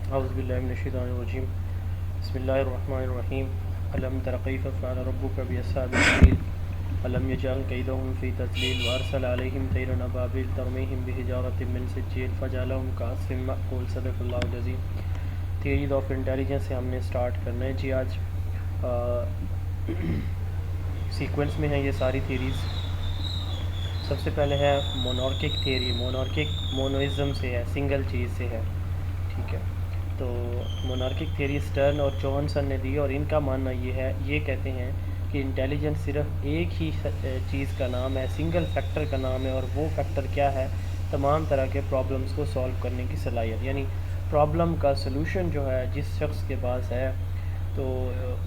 اعوذ باللہ من الشیطان الرجیم بسم اللہ الرحمن الرحیم الم تر کیف فعل ربک باصحاب الفیل الم یجعل کیدہم فی تضلیل وارسل علیہم طیرا ابابیل ترمیہم بحجارۃ من سجیل فجعلہم کعصف مأکول صدق اللہ العظیم۔ تھیریز آف انٹیلیجنس سے ہم نے سٹارٹ کرنا ہے جی آج سیکوینس میں ہیں یہ ساری تھیریز۔ سب سے پہلے ہے مونارکک تھیوری، مونارکک مونوازم سے ہے، سنگل چیز سے ہے، ٹھیک ہے۔ تو مونارکک تھیوری سٹرن اور جوہنسن نے دی، اور ان کا ماننا یہ ہے، یہ کہتے ہیں کہ انٹیلیجنس صرف ایک ہی چیز کا نام ہے، سنگل فیکٹر کا نام ہے، اور وہ فیکٹر کیا ہے؟ تمام طرح کے پرابلمس کو سولو کرنے کی صلاحیت، یعنی پرابلم کا سلوشن جو ہے جس شخص کے پاس ہے تو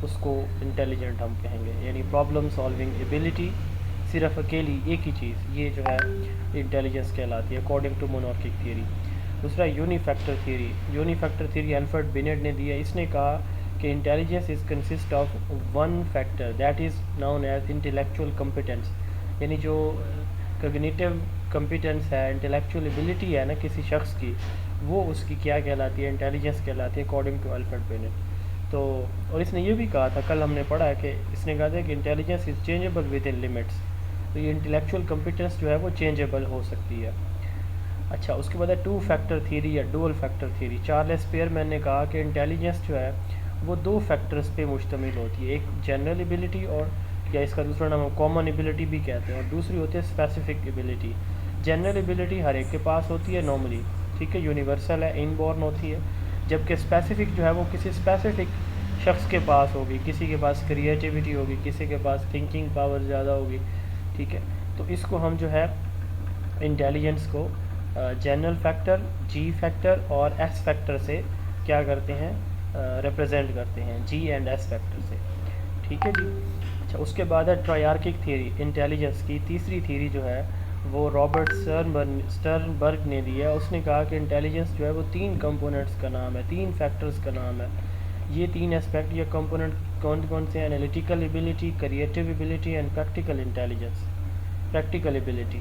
اس کو انٹیلیجنٹ ہم کہیں گے، یعنی پرابلم سالونگ ایبلٹی، صرف اکیلی ایک ہی چیز، یہ جو ہے انٹیلیجنس کہلاتی ہے اکارڈنگ ٹو مونارکک تھیوری۔ دوسرا uni factor theory, uni factor theory Alfred Binet نے دی ہے۔ اس نے کہا کہ intelligence is consist of one factor that is known as intellectual competence, یعنی جو کگنیٹیو کمپیٹنس ہے، انٹلیکچوئل ایبلٹی ہے نا کسی شخص کی، وہ اس کی کیا کہلاتی ہے؟ انٹیلیجنس کہلاتی ہے اکارڈنگ ٹو الفریڈ بینیٹ۔ تو اور اس نے یہ بھی کہا تھا، کل ہم نے پڑھا ہے کہ اس نے کہا تھا کہ intelligence is changeable within limits, تو یہ انٹلیکچوئل کمپیٹنس جو ہے وہ چینجیبل ہو سکتی ہے۔ اچھا، اس کے بعد ہے ٹو فیکٹر تھیوری یا dual factor theory. Charles Spearman نے کہا کہ انٹیلیجنس جو ہے وہ دو فیکٹرز پہ مشتمل ہوتی ہے، ایک جنرل ایبلٹی، اور یا اس کا دوسرا نام کامن ایبلٹی بھی کہتے ہیں، اور دوسری ہوتی ہے اسپیسیفک ایبلٹی۔ جنرل ایبلٹی ہر ایک کے پاس ہوتی ہے نارملی، ٹھیک ہے، یونیورسل ہے، ان بورن ہوتی ہے، جبکہ اسپیسیفک جو ہے وہ کسی اسپیسیفک شخص کے پاس ہوگی، کسی کے پاس کریٹیوٹی ہوگی، کسی کے پاس تھنکنگ پاور زیادہ ہوگی، ٹھیک ہے۔ تو اس کو ہم جو ہے انٹیلیجنس کو جنرل فیکٹر، جی فیکٹر اور ایس فیکٹر سے کیا کرتے ہیں؟ ریپرزینٹ کرتے ہیں، جی اینڈ ایس فیکٹر سے، ٹھیک ہے جی۔ اچھا، اس کے بعد ہے ٹرائیارکک تھیوری، انٹیلیجنس کی تیسری تھیوری جو ہے وہ رابرٹ سٹرنبرگ نے دی ہے۔ اس نے کہا کہ انٹیلیجنس جو ہے وہ تین کمپوننٹس کا نام ہے، تین فیکٹرز کا نام ہے۔ یہ تین اسپیکٹ یا کمپوننٹ کون کون سے ہیں؟ Analytical ability, creative ability and practical intelligence, practical ability.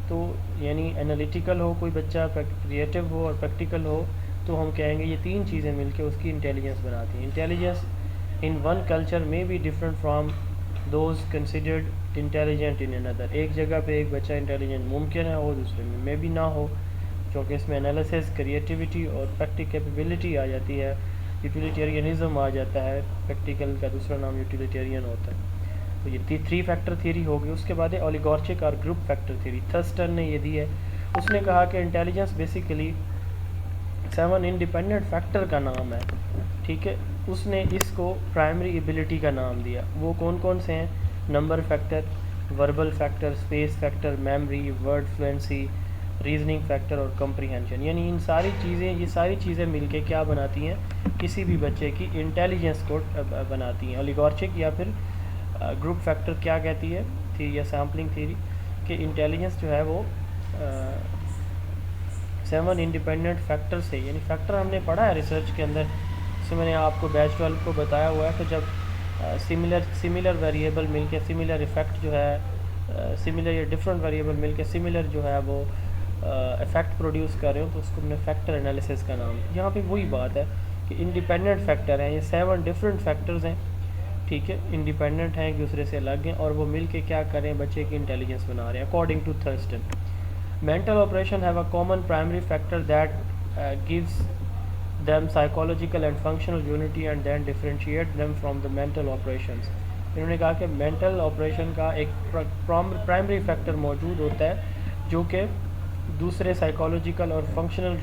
تو یعنی انالیٹیکل ہو کوئی بچہ، کریٹیو ہو اور پریکٹیکل ہو، تو ہم کہیں گے یہ تین چیزیں مل کے اس کی انٹیلیجنس بناتی ہیں۔ انٹیلیجنس ان ون کلچر میں be different from those considered intelligent in اندر، ایک جگہ پہ ایک بچہ انٹیلیجنٹ ممکن ہے اور دوسرے میں بھی نہ ہو، کیونکہ اس میں انالیسس، کریٹیوٹی اور پریکٹیکیبلٹی آ جاتی ہے، یوٹیلیٹیرینزم آ جاتا ہے، پریکٹیکل کا دوسرا نام یوٹیلیٹیرین ہوتا ہے۔ تو یہ تھری فیکٹر تھیوری ہوگی۔ اس کے بعد ہے اولیگارچک اور گروپ فیکٹر تھیوری، تھرسٹن نے یہ دی ہے۔ اس نے کہا کہ انٹیلیجنس بیسیکلی 7 انڈیپینڈنٹ فیکٹر کا نام ہے، ٹھیک ہے۔ اس نے اس کو پرائمری ایبلٹی کا نام دیا۔ وہ کون کون سے ہیں؟ Number factor, verbal factor, space factor, memory, word fluency, reasoning factor اور کمپریہنشن، یعنی ان ساری چیزیں، یہ ساری چیزیں مل کے کیا بناتی ہیں؟ کسی بھی بچے کی انٹیلیجنس کو بناتی ہیں۔ اولیگارچک یا پھر گروپ فیکٹر کیا کہتی ہے تھیوری یا سیمپلنگ تھیوری، کہ انٹیلیجنس جو ہے وہ 7 انڈیپینڈنٹ فیکٹر سے، یعنی فیکٹر ہم نے پڑھا ہے ریسرچ کے اندر، اس میں نے آپ کو بیچ 12 کو بتایا ہوا ہے کہ جب سملر ویریبل مل کے سملر افیکٹ جو ہے، سملر یا ڈفرینٹ ویریبل مل کے سملر جو ہے وہ افیکٹ پروڈیوس کر رہے ہو، تو اس کو ہم نے فیکٹر انالیسس کا نام ہے۔ یہاں پہ وہی بات ہے کہ انڈیپینڈنٹ فیکٹر ہیں، یہ 7 ڈفرینٹ فیکٹرز ہیں، ٹھیک ہے، انڈیپینڈنٹ ہیں، ایک دوسرے سے الگ ہیں، اور وہ مل کے کیا کریں؟ بچے کی انٹیلیجنس بنا رہے ہیں according to Thurstone. Mental operation have a common primary factor that gives them psychological and functional unity and then differentiate them from the mental operations۔ انہوں نے کہا کہ مینٹل آپریشن کا ایک پرائمری فیکٹر موجود ہوتا ہے جو کہ دوسرے سائیکالوجیکل اور فنکشنل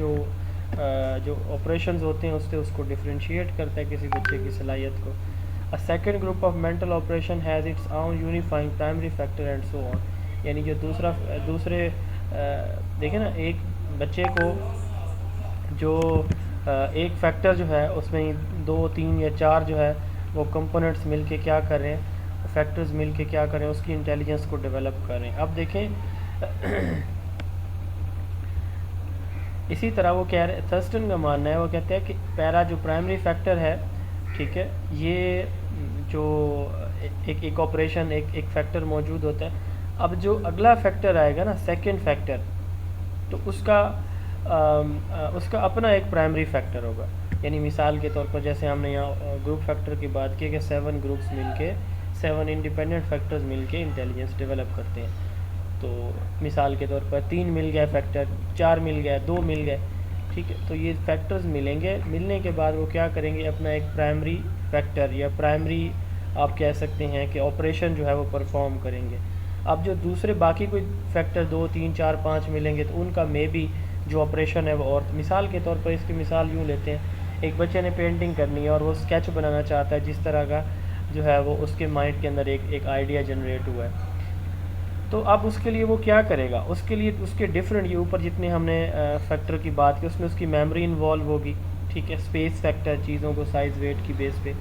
جو آپریشنز ہوتے ہیں اس سے اس کو ڈفرینشیٹ کرتا ہے کسی بچے کی صلاحیت کو۔ A second group of mental operation has its own unifying primary factor and so on، یعنی جو دوسرے دیکھیں نا، ایک بچے کو جو ایک فیکٹر جو ہے اس میں 2 3 یا 4 جو ہے وہ کمپوننٹس مل کے کیا کر رہے ہیں؟ فیکٹرز مل کے کیا کر رہے ہیں؟ اس کی انٹیلیجنس کو ڈیولپ کر رہے ہیں۔ اب دیکھیں اسی طرح وہ کہہ رہے، تھرسٹن کا ماننا ہے، وہ کہتے ہیں کہ پہلا جو پرائمری فیکٹر ہے، ٹھیک ہے، یہ جو ایک آپریشن ایک فیکٹر موجود ہوتا ہے، اب جو اگلا فیکٹر آئے گا نا، سیکنڈ فیکٹر، تو اس کا اپنا ایک پرائمری فیکٹر ہوگا، یعنی مثال کے طور پر جیسے ہم نے یہاں گروپ فیکٹر کی بات کی کہ 7 گروپس مل کے 7 انڈیپینڈنٹ فیکٹرز مل کے انٹیلیجنس ڈیولپ کرتے ہیں. تو مثال کے طور پر 3 مل گئے فیکٹر، 4 مل گئے، 2 مل گئے، ٹھیک ہے. تو یہ فیکٹرز ملیں گے، ملنے کے بعد وہ کیا کریں گے، اپنا ایک پرائمری فیکٹر یا پرائمری آپ کہہ سکتے ہیں کہ آپریشن جو ہے وہ پرفارم کریں گے. اب جو دوسرے باقی کوئی فیکٹر 2 3 4 5 ملیں گے تو ان کا مے بی جو آپریشن ہے وہ اور. مثال کے طور پر اس کی مثال یوں لیتے ہیں، ایک بچے نے پینٹنگ کرنی ہے اور وہ اسکیچ بنانا چاہتا ہے جس طرح کا جو ہے وہ اس کے مائنڈ کے اندر ایک آئیڈیا جنریٹ ہوا ہے. تو اب اس کے لیے وہ کیا کرے گا، اس کے لیے اس کے ڈفرینٹ، یہ اوپر جتنے ہم نے فیکٹر کی بات کی اس میں اس کی میموری انوالو ہوگی، ٹھیک ہے. اسپیس فیکٹر، چیزوں کو سائز ویٹ کی بیس پہ،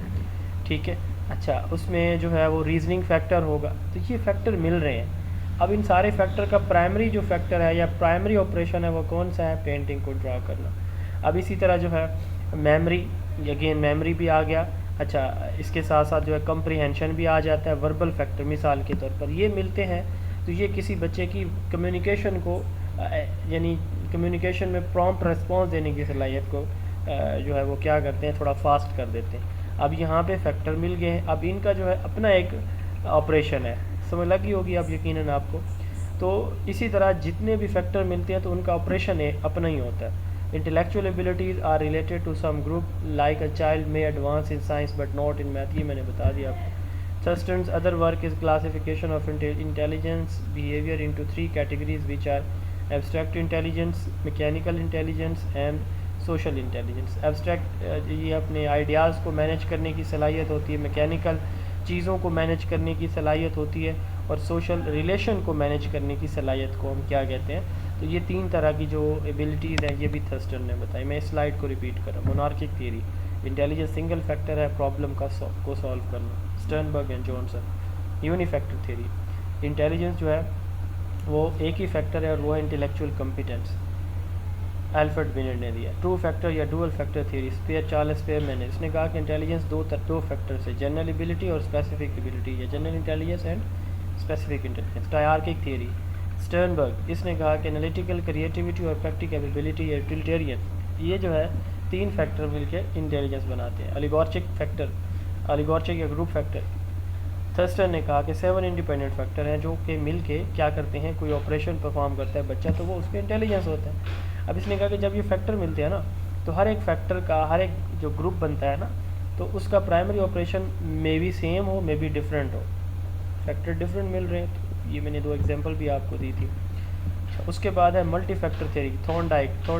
ٹھیک ہے. اچھا اس میں جو ہے وہ ریزننگ فیکٹر ہوگا. تو یہ فیکٹر مل رہے ہیں. اب ان سارے فیکٹر کا پرائمری جو فیکٹر ہے یا پرائمری آپریشن ہے وہ کون سا ہے، پینٹنگ کو ڈرا کرنا. اب اسی طرح جو ہے میموری، اگین میموری بھی آ گیا. اچھا اس کے ساتھ ساتھ جو ہے کمپریہنشن بھی آ جاتا ہے، وربل فیکٹر مثال کے طور پر یہ ملتے ہیں. تو یہ کسی بچے کی کمیونیکیشن کو یعنی کمیونیکیشن میں پرومپٹ ریسپانس دینے کی صلاحیت کو جو ہے وہ کیا کرتے ہیں، تھوڑا فاسٹ کر دیتے ہیں. اب یہاں پہ فیکٹر مل گئے ہیں، اب ان کا جو ہے اپنا ایک آپریشن ہے، سمجھ لگی ہوگی اب یقیناً آپ کو. تو اسی طرح جتنے بھی فیکٹر ملتے ہیں تو ان کا آپریشن اپنا ہی ہوتا ہے. Intellectual abilities are related to some group like a child میں advance in science but not in math, یہ میں نے بتا دیا آپ کو. Thurston's other work is classification of intelligence behavior into 3 categories which are abstract intelligence, mechanical intelligence and social intelligence. Abstract یہ اپنے آئیڈیاز کو مینیج کرنے کی صلاحیت ہوتی ہے، میکینیکل چیزوں کو مینیج کرنے کی صلاحیت ہوتی ہے، اور سوشل ریلیشن کو مینیج کرنے کی صلاحیت کو ہم کیا کہتے ہیں. تو یہ 3 طرح کی جو ایبلٹیز ہیں یہ بھی تھرسٹن نے بتائی. میں اس سلائڈ کو ریپیٹ کر رہا ہوں. مونارکک تھیوری، انٹیلیجنس سنگل فیکٹر ہے، پرابلم کو سالو کرنا. Sternberg and Johnson. Uni factor theory, intelligence جو ہے وہ ایک ہی فیکٹر ہے اور وہ ہے انٹلیکچوئل کمپیٹنس، الفریڈ بینٹ نے دیا. ٹرو فیکٹر یا dual factor theory, Charles Spearman نے، اس نے کہا کہ انٹیلیجنس دو فیکٹر سے، جنرل ایبلٹی اور اسپیسیفک ایبلٹی، یا general intelligence and specific intelligence. Triarchic theory, Sternberg, اس نے کہا کہ انالیٹیکل کریٹیوٹی اور پریکٹیکل ایبلٹی یا یوٹیلیٹیرین، یہ جو ہے 3 فیکٹر مل کے انٹیلیجنس بناتے ہیں. الیگورچک فیکٹر، الیگورچک یا گروپ فیکٹر، تھرسٹن نے کہا کہ 7 انڈیپینڈنٹ فیکٹر ہیں جو کہ مل کے کیا کرتے ہیں، کوئی آپریشن پرفارم کرتا ہے بچہ تو وہ اس پہ انٹیلیجنس ہوتا ہے. اب اس نے کہا کہ جب یہ فیکٹر ملتے ہیں نا تو ہر ایک فیکٹر کا، ہر ایک جو گروپ بنتا ہے نا تو اس کا primary operation may be same ہو، مے بی ڈفرینٹ ہو. فیکٹر ڈفرینٹ مل رہے ہیں، تو یہ میں نے 2 ایگزامپل بھی آپ کو دی تھی. اس کے بعد ہے ملٹی فیکٹر تھیوری، تھورن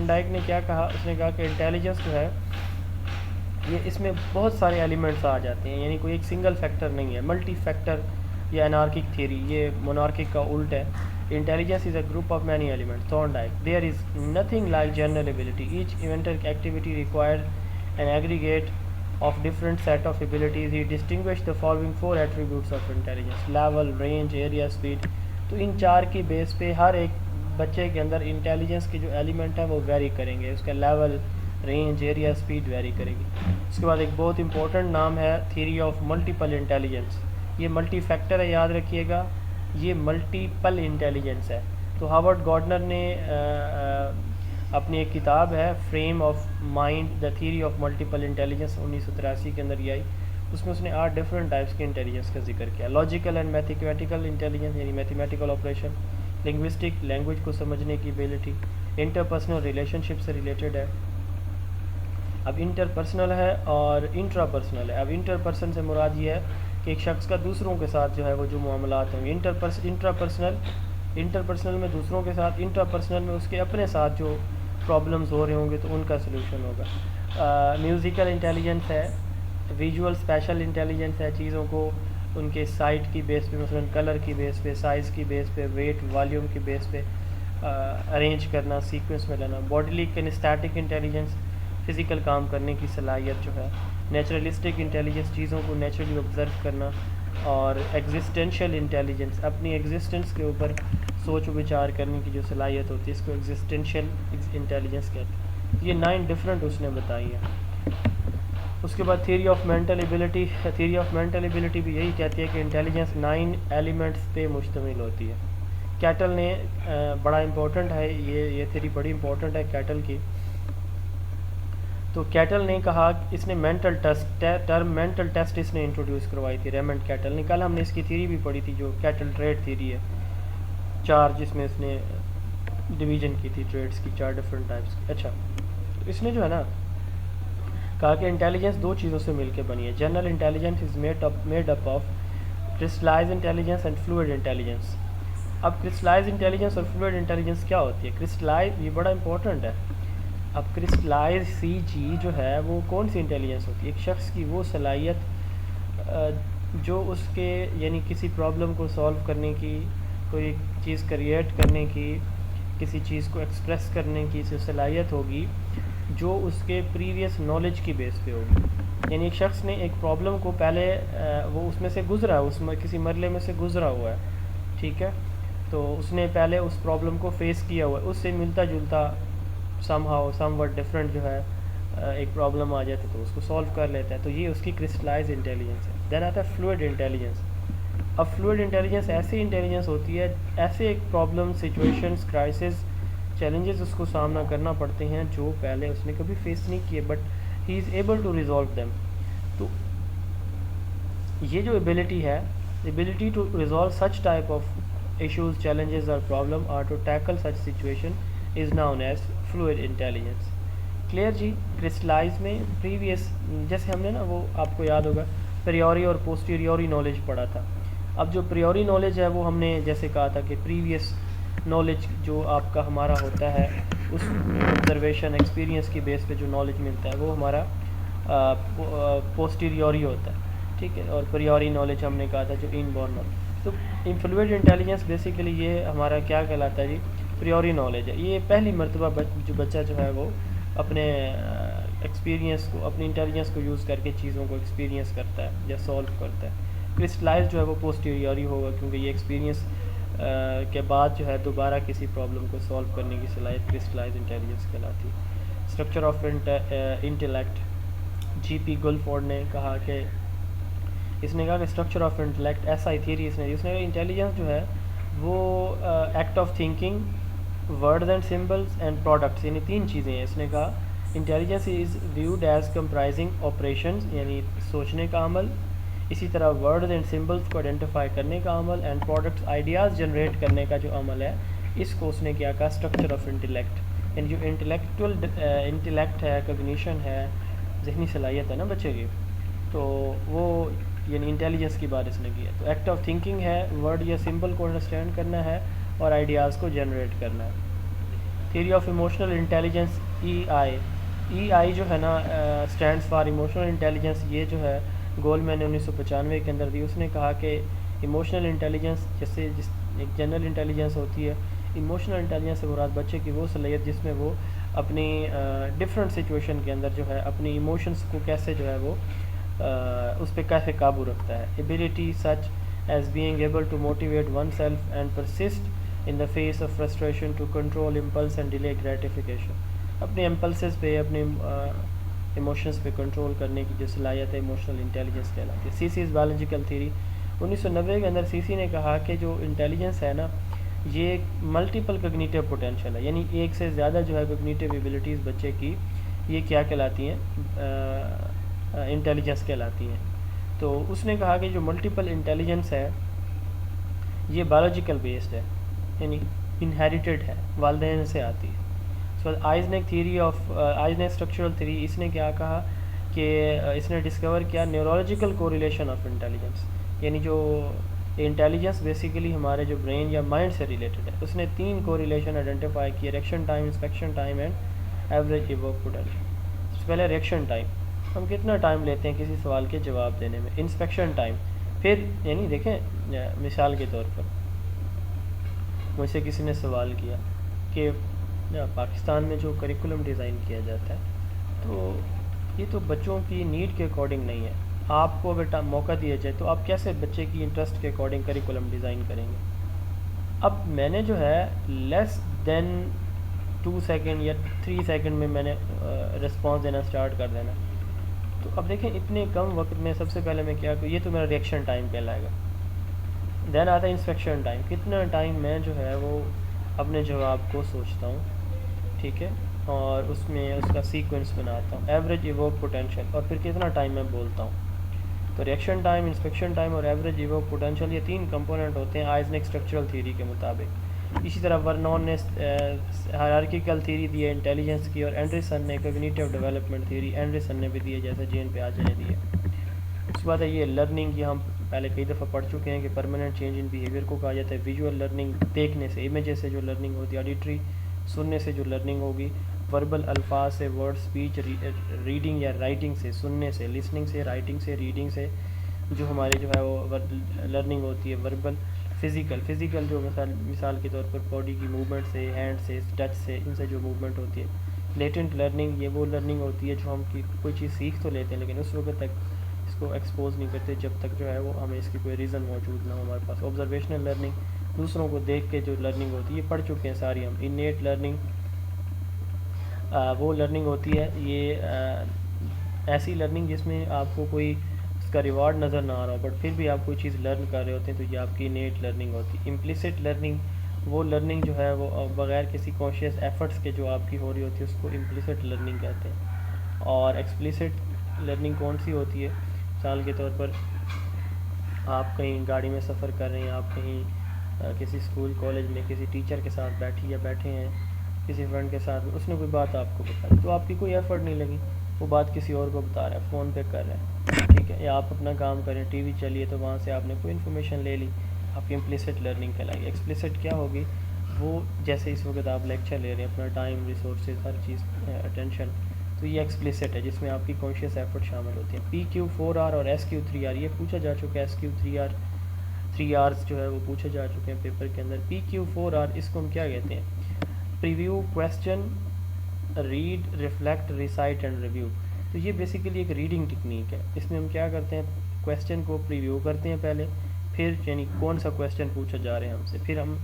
ڈائک نے کیا کہا، اس نے کہا کہ انٹیلیجنس جو ہے یہ اس میں بہت سارے ایلیمنٹس آ جاتے ہیں، یعنی کوئی ایک سنگل فیکٹر نہیں ہے. ملٹی فیکٹر یا انارکک تھیوری، یہ مونارکک کا الٹ ہے. Intelligence is a group of many elements. Thorndike, there is nothing like general ability, each ایونٹر activity required an aggregate of different set of abilities. He distinguished the following 4 attributes of intelligence: level, range, area, speed. تو ان 4 کی بیس پہ ہر ایک بچے کے اندر intelligence کے جو element ہیں وہ ویری کریں گے، اس کا level, range, area, speed very کرے گی. اس کے بعد ایک بہت امپورٹنٹ نام ہے تھیوری آف ملٹیپل انٹیلیجنس. یہ ملٹی فیکٹر ہے، یاد رکھیے گا، یہ ملٹیپل انٹیلیجنس ہے. تو ہاورڈ گارڈنر نے اپنی ایک کتاب ہے frame of mind, the theory of multiple intelligence, 1983 کے اندر یہ آئی. اس میں اس نے 8 ڈفرینٹ ٹائپس کے انٹیلیجنس کا ذکر کیا. لاجیکل اینڈ میتھمیٹیکل انٹیلیجنس، یعنی میتھمیٹیکل آپریشن. لنگوسٹک، لینگویج کو سمجھنے کی ایبلٹی. انٹر پرسنل ریلیشن شپ سے ریلیٹڈ ہے. اب انٹر پرسنل ہے اور انٹرا پرسنل ہے. اب انٹر پرسن سے مراد یہ ہے کہ ایک شخص کا دوسروں کے ساتھ جو ہے وہ جو معاملات ہوں گے. انٹر پرسنل میں دوسروں کے ساتھ، انٹرا پرسنل میں اس کے اپنے ساتھ جو پرابلمز ہو رہے ہوں گے تو ان کا سلوشن ہوگا. میوزیکل انٹیلیجنس ہے. ویژول اسپیشل انٹیلیجنس ہے، چیزوں کو ان کے سائٹ کی بیس پہ، مثلا کلر کی بیس پہ، سائز کی بیس پہ، ویٹ، والیوم کی بیس پہ ارینج کرنا، سیکوینس میں لانا. باڈیلی کنسٹیٹک انٹیلیجنس، فزیکل کام کرنے کی صلاحیت جو ہے. نیچرلسٹک انٹیلیجنس، چیزوں کو نیچرلی آبزرو کرنا. اور ایگزسٹینشیل انٹیلیجنس، اپنی ایگزسٹنس کے اوپر سوچ و بچار کرنے کی جو صلاحیت ہوتی ہے اس کو ایگزسٹینشیل انٹیلیجنس کہتے ہیں. یہ 9 ڈفرینٹ اس نے بتائی ہیں. اس کے بعد theory of mental ability. Theory of mental ability بھی یہی کہتی ہے کہ انٹیلیجنس 9 ایلیمنٹس پہ مشتمل ہوتی ہے. کیٹل نے بڑا امپورٹنٹ ہے، یہ تھیوری بڑی امپورٹنٹ ہے کیٹل کی. تو کیٹل نے کہا، اس نے mental test term mental test اس نے انٹروڈیوس کروائی تھی ریمنڈ کیٹل نے. کل ہم نے اس کی تھیری بھی پڑھی تھی جو کیٹل ٹریڈ تھیری ہے، چار، جس میں اس نے ڈویژن کی تھی ٹریڈس کی، چار ڈفرینٹ ٹائپس کی. اچھا، اس نے جو ہے نا کہا کہ انٹیلیجنس دو چیزوں سے مل کے بنی ہے. General intelligence is made up of crystallise intelligence and fluid intelligence. اب کرسٹلائز انٹیلیجنس اور فلوئڈ انٹیلیجنس کیا ہوتی ہے؟ کرسٹلائز، یہ بڑا امپورٹنٹ ہے. اب کرسٹلائز سی جی جو ہے وہ کون سی انٹیلیجنس ہوتی ہے؟ ایک شخص کی وہ صلاحیت جو اس کے یعنی کسی پرابلم کو سولو کرنے کی، کوئی چیز کریٹ کرنے کی، کسی چیز کو ایکسپریس کرنے کی جو صلاحیت ہوگی، جو اس کے پریویس نالج کی بیس پہ ہوگی. یعنی ایک شخص نے ایک پرابلم کو پہلے وہ اس میں سے گزرا ہے، اس میں کسی مرحلے میں سے گزرا ہوا ہے، ٹھیک ہے، تو اس نے پہلے اس پرابلم کو فیس کیا ہوا ہے، اس سے ملتا جلتا some how some what different جو ہے ایک پرابلم آ جاتی ہے تو اس کو سولو کر لیتا ہے. تو یہ اس کی کرسٹلائز انٹیلیجنس ہے. دین آتا ہے فلوئڈ انٹیلیجنس. اب فلوئڈ انٹیلیجنس ایسی انٹیلیجنس ہوتی ہے، ایسے ایک پرابلم، سچویشنز، کرائسس، چیلنجز اس کو سامنا کرنا پڑتے ہیں جو پہلے اس نے کبھی فیس نہیں کیے، but he is able to resolve them. تو یہ جو ایبلٹی ہے، ability to resolve such type of issues, challenges or problem or to tackle such situation is known as fluid intelligence. Clear جی؟ کرسٹلائز میں previous, جیسے ہم نے نا وہ آپ کو یاد ہوگا پریوری اور پوسٹیریوری نالج پڑھا تھا. اب جو پریوری نالج ہے وہ ہم نے جیسے کہا تھا کہ پریویس نالج جو آپ کا ہمارا ہوتا ہے، اس آبزرویشن ایکسپیرینس کی بیس پہ جو نالج ملتا ہے وہ ہمارا پوسٹیریوری ہوتا ہے، ٹھیک ہے. اور پریوری نالج ہم نے کہا تھا جو ان بورن نالج. تو فلوئڈ انٹیلیجنس بیسیکلی یہ ہمارا کیا کہلاتا ہے جی؟ پریوری نالج ہے. یہ پہلی مرتبہ جو بچہ جو ہے وہ اپنے ایکسپیرینس کو، اپنی انٹیلیجنس کو یوز کر کے چیزوں کو ایکسپیرینس کرتا ہے یا سولو کرتا ہے. کرسٹلائز جو ہے وہ پوسٹیریوری ہوگا، کیونکہ یہ ایکسپیرینس کے بعد جو ہے دوبارہ کسی پرابلم کو سولو کرنے کی صلاحیت کرسٹلائز انٹیلیجنس کہلاتی ہے. اسٹرکچر آف انٹیلیکٹ، جی پی گلفورڈ نے کہا کہ اس نے کہا کہ اسٹرکچر آف انٹلیکٹ ایسا ہی تھیری اس نے کہا انٹیلیجنس جو ہے وہ act of thinking, words and symbols and products, یعنی تین چیزیں ہیں. اس نے کہا intelligence is viewed as comprising operations, یعنی سوچنے کا عمل، اسی طرح ورڈز اینڈ سمبلس کو آئیڈینٹیفائی کرنے کا عمل، اینڈ پروڈکٹس آئیڈیاز جنریٹ کرنے کا جو عمل ہے، اس کو اس نے کیا کہا اسٹرکچر آف انٹلیکٹ. یعنی جو انٹلیکٹ ہے، کگنیشن ہے، ذہنی صلاحیت ہے نا بچے کی، تو وہ یعنی انٹیلیجنس کی بات اس نے کی ہے. تو ایکٹ آف تھنکنگ ہے، ورڈ یا سمبل کو انڈرسٹینڈ کرنا ہے اور آئیڈیاز کو جنریٹ کرنا ہے. تھیوری آف ایموشنل انٹیلیجنس، ای آئی جو ہے نا اسٹینڈس فار ایموشنل انٹیلیجنس. یہ جو ہے گولمین نے 1995 کے اندر دی. اس نے کہا کہ ایموشنل انٹیلیجنس جیسے ایک جنرل انٹیلیجنس ہوتی ہے، ایموشنل انٹیلیجنس سے مراد بچے کی وہ صلاحیت جس میں وہ اپنی ڈفرینٹ سچویشن کے اندر جو ہے اپنی ایموشنس کو کیسے جو ہے وہ اس پہ کیسے قابو رکھتا ہے. Ability such as being able to motivate oneself and persist in the face of frustration to control impulse and delay gratification. اپنے امپلسز پہ، اپنے ایموشنس پہ کنٹرول کرنے کی جو صلاحیت ہے ایموشنل انٹیلیجنس کہلاتی ہے. سی سی از بایولوجیکل تھیوری. 1990 کے اندر سی سی نے کہا کہ جو انٹیلیجنس ہے نا یہ ملٹیپل کوگنیٹیو پوٹینشیل ہے، یعنی ایک سے زیادہ جو ہے کوگنیٹیو ایبلٹیز بچے کی یہ کیا کہلاتی ہیں؟ انٹیلیجنس کہلاتی ہیں. تو اس نے کہا کہ جو ملٹیپل انٹیلیجنس ہے یہ بایولوجیکل بیسڈ ہے، یعنی انہیریٹڈ ہے، والدین سے آتی ہے. سو آئزنیک تھیوری آف آئزنیک اسٹرکچرل تھیوری، اس نے کیا کہا کہ اس نے ڈسکور کیا نیورولوجیکل کوریلیشن آف انٹیلیجنس، یعنی جو انٹیلیجنس بیسیکلی ہمارے جو برین یا مائنڈ سے ریلیٹڈ ہے. اس نے 3 کوریلیشن آئیڈینٹیفائی کی: reaction time, inspection time and average evoked potential. سب سے پہلے ریئیکشن ٹائم، ہم کتنا ٹائم لیتے ہیں کسی سوال کے جواب دینے میں. انسپیکشن ٹائم، پھر یعنی دیکھیں مثال کے طور پر مجھ سے کسی نے سوال کیا کہ پاکستان میں جو کریکولم ڈیزائن کیا جاتا ہے تو یہ تو بچوں کی نیڈ کے اکارڈنگ نہیں ہے، آپ کو اگر موقع دیا جائے تو آپ کیسے بچے کی انٹرسٹ کے اکارڈنگ کریکولم ڈیزائن کریں گے؟ اب میں نے جو ہے لیس دین 2 سیکنڈ یا 3 سیکنڈ میں میں نے رسپانس دینا اسٹارٹ کر دینا. تو اب دیکھیں اتنے کم وقت میں سب سے پہلے میں کیا کروں، یہ تو میرا ریئیکشن ٹائم کہلائے گا. دین آتا ہے انسپیکشن ٹائم، کتنا ٹائم میں جو ہے وہ اپنے جواب کو سوچتا ہوں، ٹھیک ہے، اور اس میں اس کا سیکوینس بناتا ہوں. ایوریج ایووک پوٹینشیل اور پھر کتنا ٹائم میں بولتا ہوں. تو ریئیکشن ٹائم، انسپیکشن ٹائم اور ایوریج ایووک پوٹینشیل یہ 3 کمپوننٹ ہوتے ہیں آئزنک اسٹرکچرل تھیوری کے مطابق. اسی طرح ورنون نے ہائرارکیکل تھیوری دی ہے انٹیلیجنس کی، اور اینڈرسن نے کوگنیٹیو ڈیولپمنٹ تھیوری اینڈرسن نے بھی دی ہے، جیسے جین پیاجے نے دی ہے. اس کے بعد ہے یہ لرننگ. یہ ہم پہلے کئی دفعہ پڑھ چکے ہیں کہ پرماننٹ چینج ان بیہیویئر کو کہا جاتا ہے. ویژول لرننگ دیکھنے سے، امیجز سے جو لرننگ ہوتی ہے. آڈیٹری سننے سے جو لرننگ ہوگی. وربل الفاظ سے، ورڈ اسپیچ. ریڈنگ یا رائٹنگ سے، سننے سے. لسننگ سے، رائٹنگ سے، ریڈنگ سے جو ہماری جو ہے وہ لرننگ ہوتی ہے. وربل. فزیکل جو مثال کے طور پر باڈی کی موومنٹ سے، ہینڈ سے، ٹچ سے، ان سے جو موومنٹ ہوتی ہے. لیٹنٹ لرننگ، یہ وہ لرننگ ہوتی ہے جو ہم کوئی چیز سیکھ تو لیتے ہیں لیکن اس وقت تک اس کو ایکسپوز نہیں کرتے جب تک جو ہے وہ ہمیں اس کی کوئی ریزن موجود نہ ہو ہمارے پاس. آبزرویشنل لرننگ، دوسروں کو دیکھ کے جو لرننگ ہوتی ہے یہ پڑھ چکے ہیں ساری ہم. انیٹ لرننگ وہ لرننگ ہوتی ہے، یہ ایسی لرننگ جس میں آپ کو کوئی اس کا ریوارڈ نظر نہ آ رہا ہو بٹ پھر بھی آپ کوئی چیز لرن کر رہے ہوتے ہیں، تو یہ آپ کی انیٹ لرننگ ہوتی ہے. امپلیسٹ لرننگ وہ لرننگ جو ہے وہ بغیر کسی کانشیس ایفرٹس کے جو آپ کی ہو رہی ہوتی ہے اس کو امپلیسٹ لرننگ کہتے ہیں. اور ایکسپلیسٹ لرننگ کون سی ہوتی ہے؟ مثال کے طور پر آپ کہیں گاڑی میں سفر کر رہے ہیں، آپ کہیں کسی اسکول کالج میں کسی ٹیچر کے ساتھ بیٹھے ہیں، کسی فرینڈ کے ساتھ، اس نے کوئی بات آپ کو بتائی تو آپ کی کوئی ایفرٹ نہیں لگی، وہ بات کسی اور کو بتا رہا ہے، فون پہ کر رہا ہے، ٹھیک ہے. یا آپ اپنا کام کریں، ٹی وی چلیے تو وہاں سے آپ نے کوئی انفارمیشن لے لی، آپ کی امپلیسٹ لرننگ کہلائے گی. ایکسپلیسٹ کیا ہوگی؟ وہ جیسے اس وقت آپ لیکچر لے رہے ہیں، اپنا ٹائم، ریسورسز، ہر چیز، اٹینشن، تو یہ ایکسپلیسٹ ہے جس میں آپ کی کانشیس ایفرٹ شامل ہوتی ہے. PQ4R اور SQ3R یہ پوچھا جا چکا ہے. SQ3R 3 R's جو ہے وہ پوچھے جا چکے ہیں پیپر کے اندر. PQ4R اس کو ہم کیا کہتے ہیں؟ Preview, question, read, reflect, recite and review. تو یہ بیسیکلی ایک ریڈنگ ٹیکنیک ہے. اس میں ہم کیا کرتے ہیں؟ کویسچن کو پریویو کرتے ہیں پہلے، پھر یعنی کون سا کویسچن پوچھا جا رہا ہے ہم سے، پھر ہم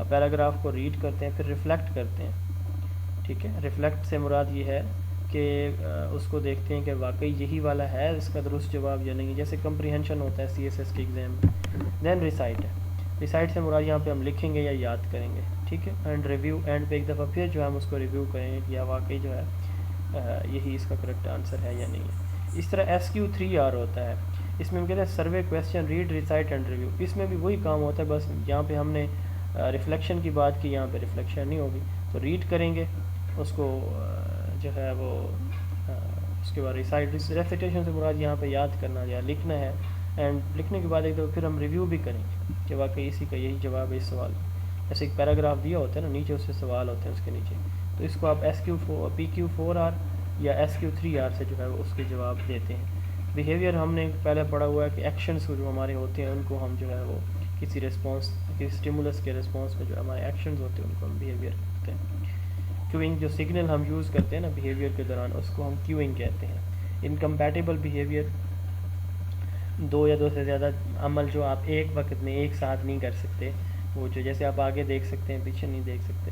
پیراگراف کو ریڈ کرتے ہیں، پھر ریفلیکٹ کرتے ہیں. ٹھیک ہے. ریفلیکٹ سے مراد یہ ہے کہ اس کو دیکھتے ہیں کہ واقعی یہی والا ہے اس کا درست جواب یا نہیں، جیسے کمپریہنشن ہوتا ہے CSS کے ایگزام میں. دین ریسائٹ ہے. ریسائٹ سے مراد یہاں پہ ہم لکھیں گے یا یاد کریں گے. ٹھیک ہے. اینڈ ریویو، اینڈ پہ ایک دفعہ پھر جو ہے ہم اس کو ریویو کریں گے کہ یا واقعی جو ہے یہی اس کا کریکٹ آنسر ہے یا نہیں ہے. اس طرح SQ3R ہوتا ہے. اس میں ہم کہتے ہیں survey, question, read, recite and review. اس میں بھی وہی کام ہوتا ہے، بس یہاں پہ ہم نے ریفلیکشن کی بات کی، یہاں پہ ریفلیکشن نہیں ہوگی. تو ریڈ کریں گے اس کو جو ہے وہ، اس کے بعد ریسائٹیشن سے مراد یہاں پہ یاد کرنا یا لکھنا ہے. اینڈ لکھنے کے بعد ایک دفعہ پھر ہم ریویو بھی کریں گے کہ واقعی اسی کا یہی جواب ہے اس سوال کا. جیسے ایک پیراگراف دیا ہوتا ہے نا، نیچے اس سے سوال ہوتے ہیں اس کے نیچے، تو اس کو آپ PQ4R یا SQ3R سے جو ہے وہ اس کے جواب دیتے ہیں. بیہیویئر ہم نے پہلے پڑھا ہوا ہے کہ ایکشنز جو ہمارے ہوتے ہیں ان کو ہم جو ہے وہ کسی رسپانس، کسی اسٹیمولس کے رسپانس میں جو ہمارے ایکشنز ہوتے ہیں ان کو ہم بیہیویئر کرتے ہیں. کیوئنگ، جو سگنل ہم یوز کرتے ہیں نا بیہیویئر کے دوران، اس کو ہم کیوئنگ کہتے ہیں. انکمپیٹیبل بیہیویئر، دو یا دو سے زیادہ عمل جو آپ ایک وقت میں ایک ساتھ نہیں کر سکتے، وہ جو جیسے آپ آگے دیکھ سکتے ہیں پیچھے نہیں دیکھ سکتے.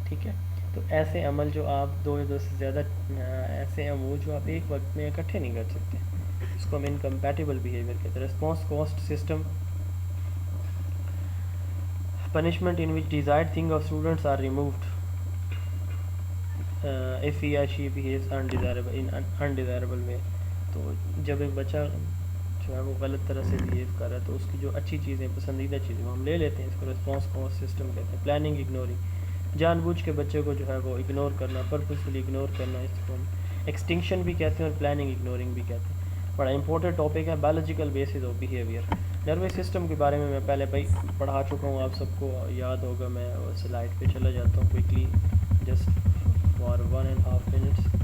ٹھیک ہے. تو ایسے عمل جو آپ دو یا دو سے زیادہ ایسے امور جو آپ ایک وقت میں اکٹھے نہیں کر سکتے، اس کو ہم انکمپیٹیبل بیہیویئر کہتے ہیں. Response caste system, punishment in which desired thing of students are removed if he or she behaves undesirable in undesirable way. تو جب ایک بچہ جو ہے وہ غلط طرح سے بیہیو کر رہا ہے تو اس کی جو اچھی چیزیں، پسندیدہ چیزیں وہ ہم لے لیتے ہیں، اس کو رسپانس کاسٹ سسٹم کہتے ہیں. پلاننگ اگنورنگ، جان بوجھ کے بچے کو جو ہے وہ اگنور کرنا، پرپسفلی اگنور کرنا، اس کو ہم ایکسٹنکشن بھی کہتے ہیں اور پلاننگ اگنورنگ بھی کہتے ہیں. بڑا امپورٹنٹ ٹاپک ہے biological bases of behaviour. Nervous system کے بارے میں پہلے پڑھا چکا ہوں، آپ سب کو یاد ہوگا. میں سلائڈ پہ چلا جاتا ہوں کوئکلی جسٹ فار 1.5 منٹس.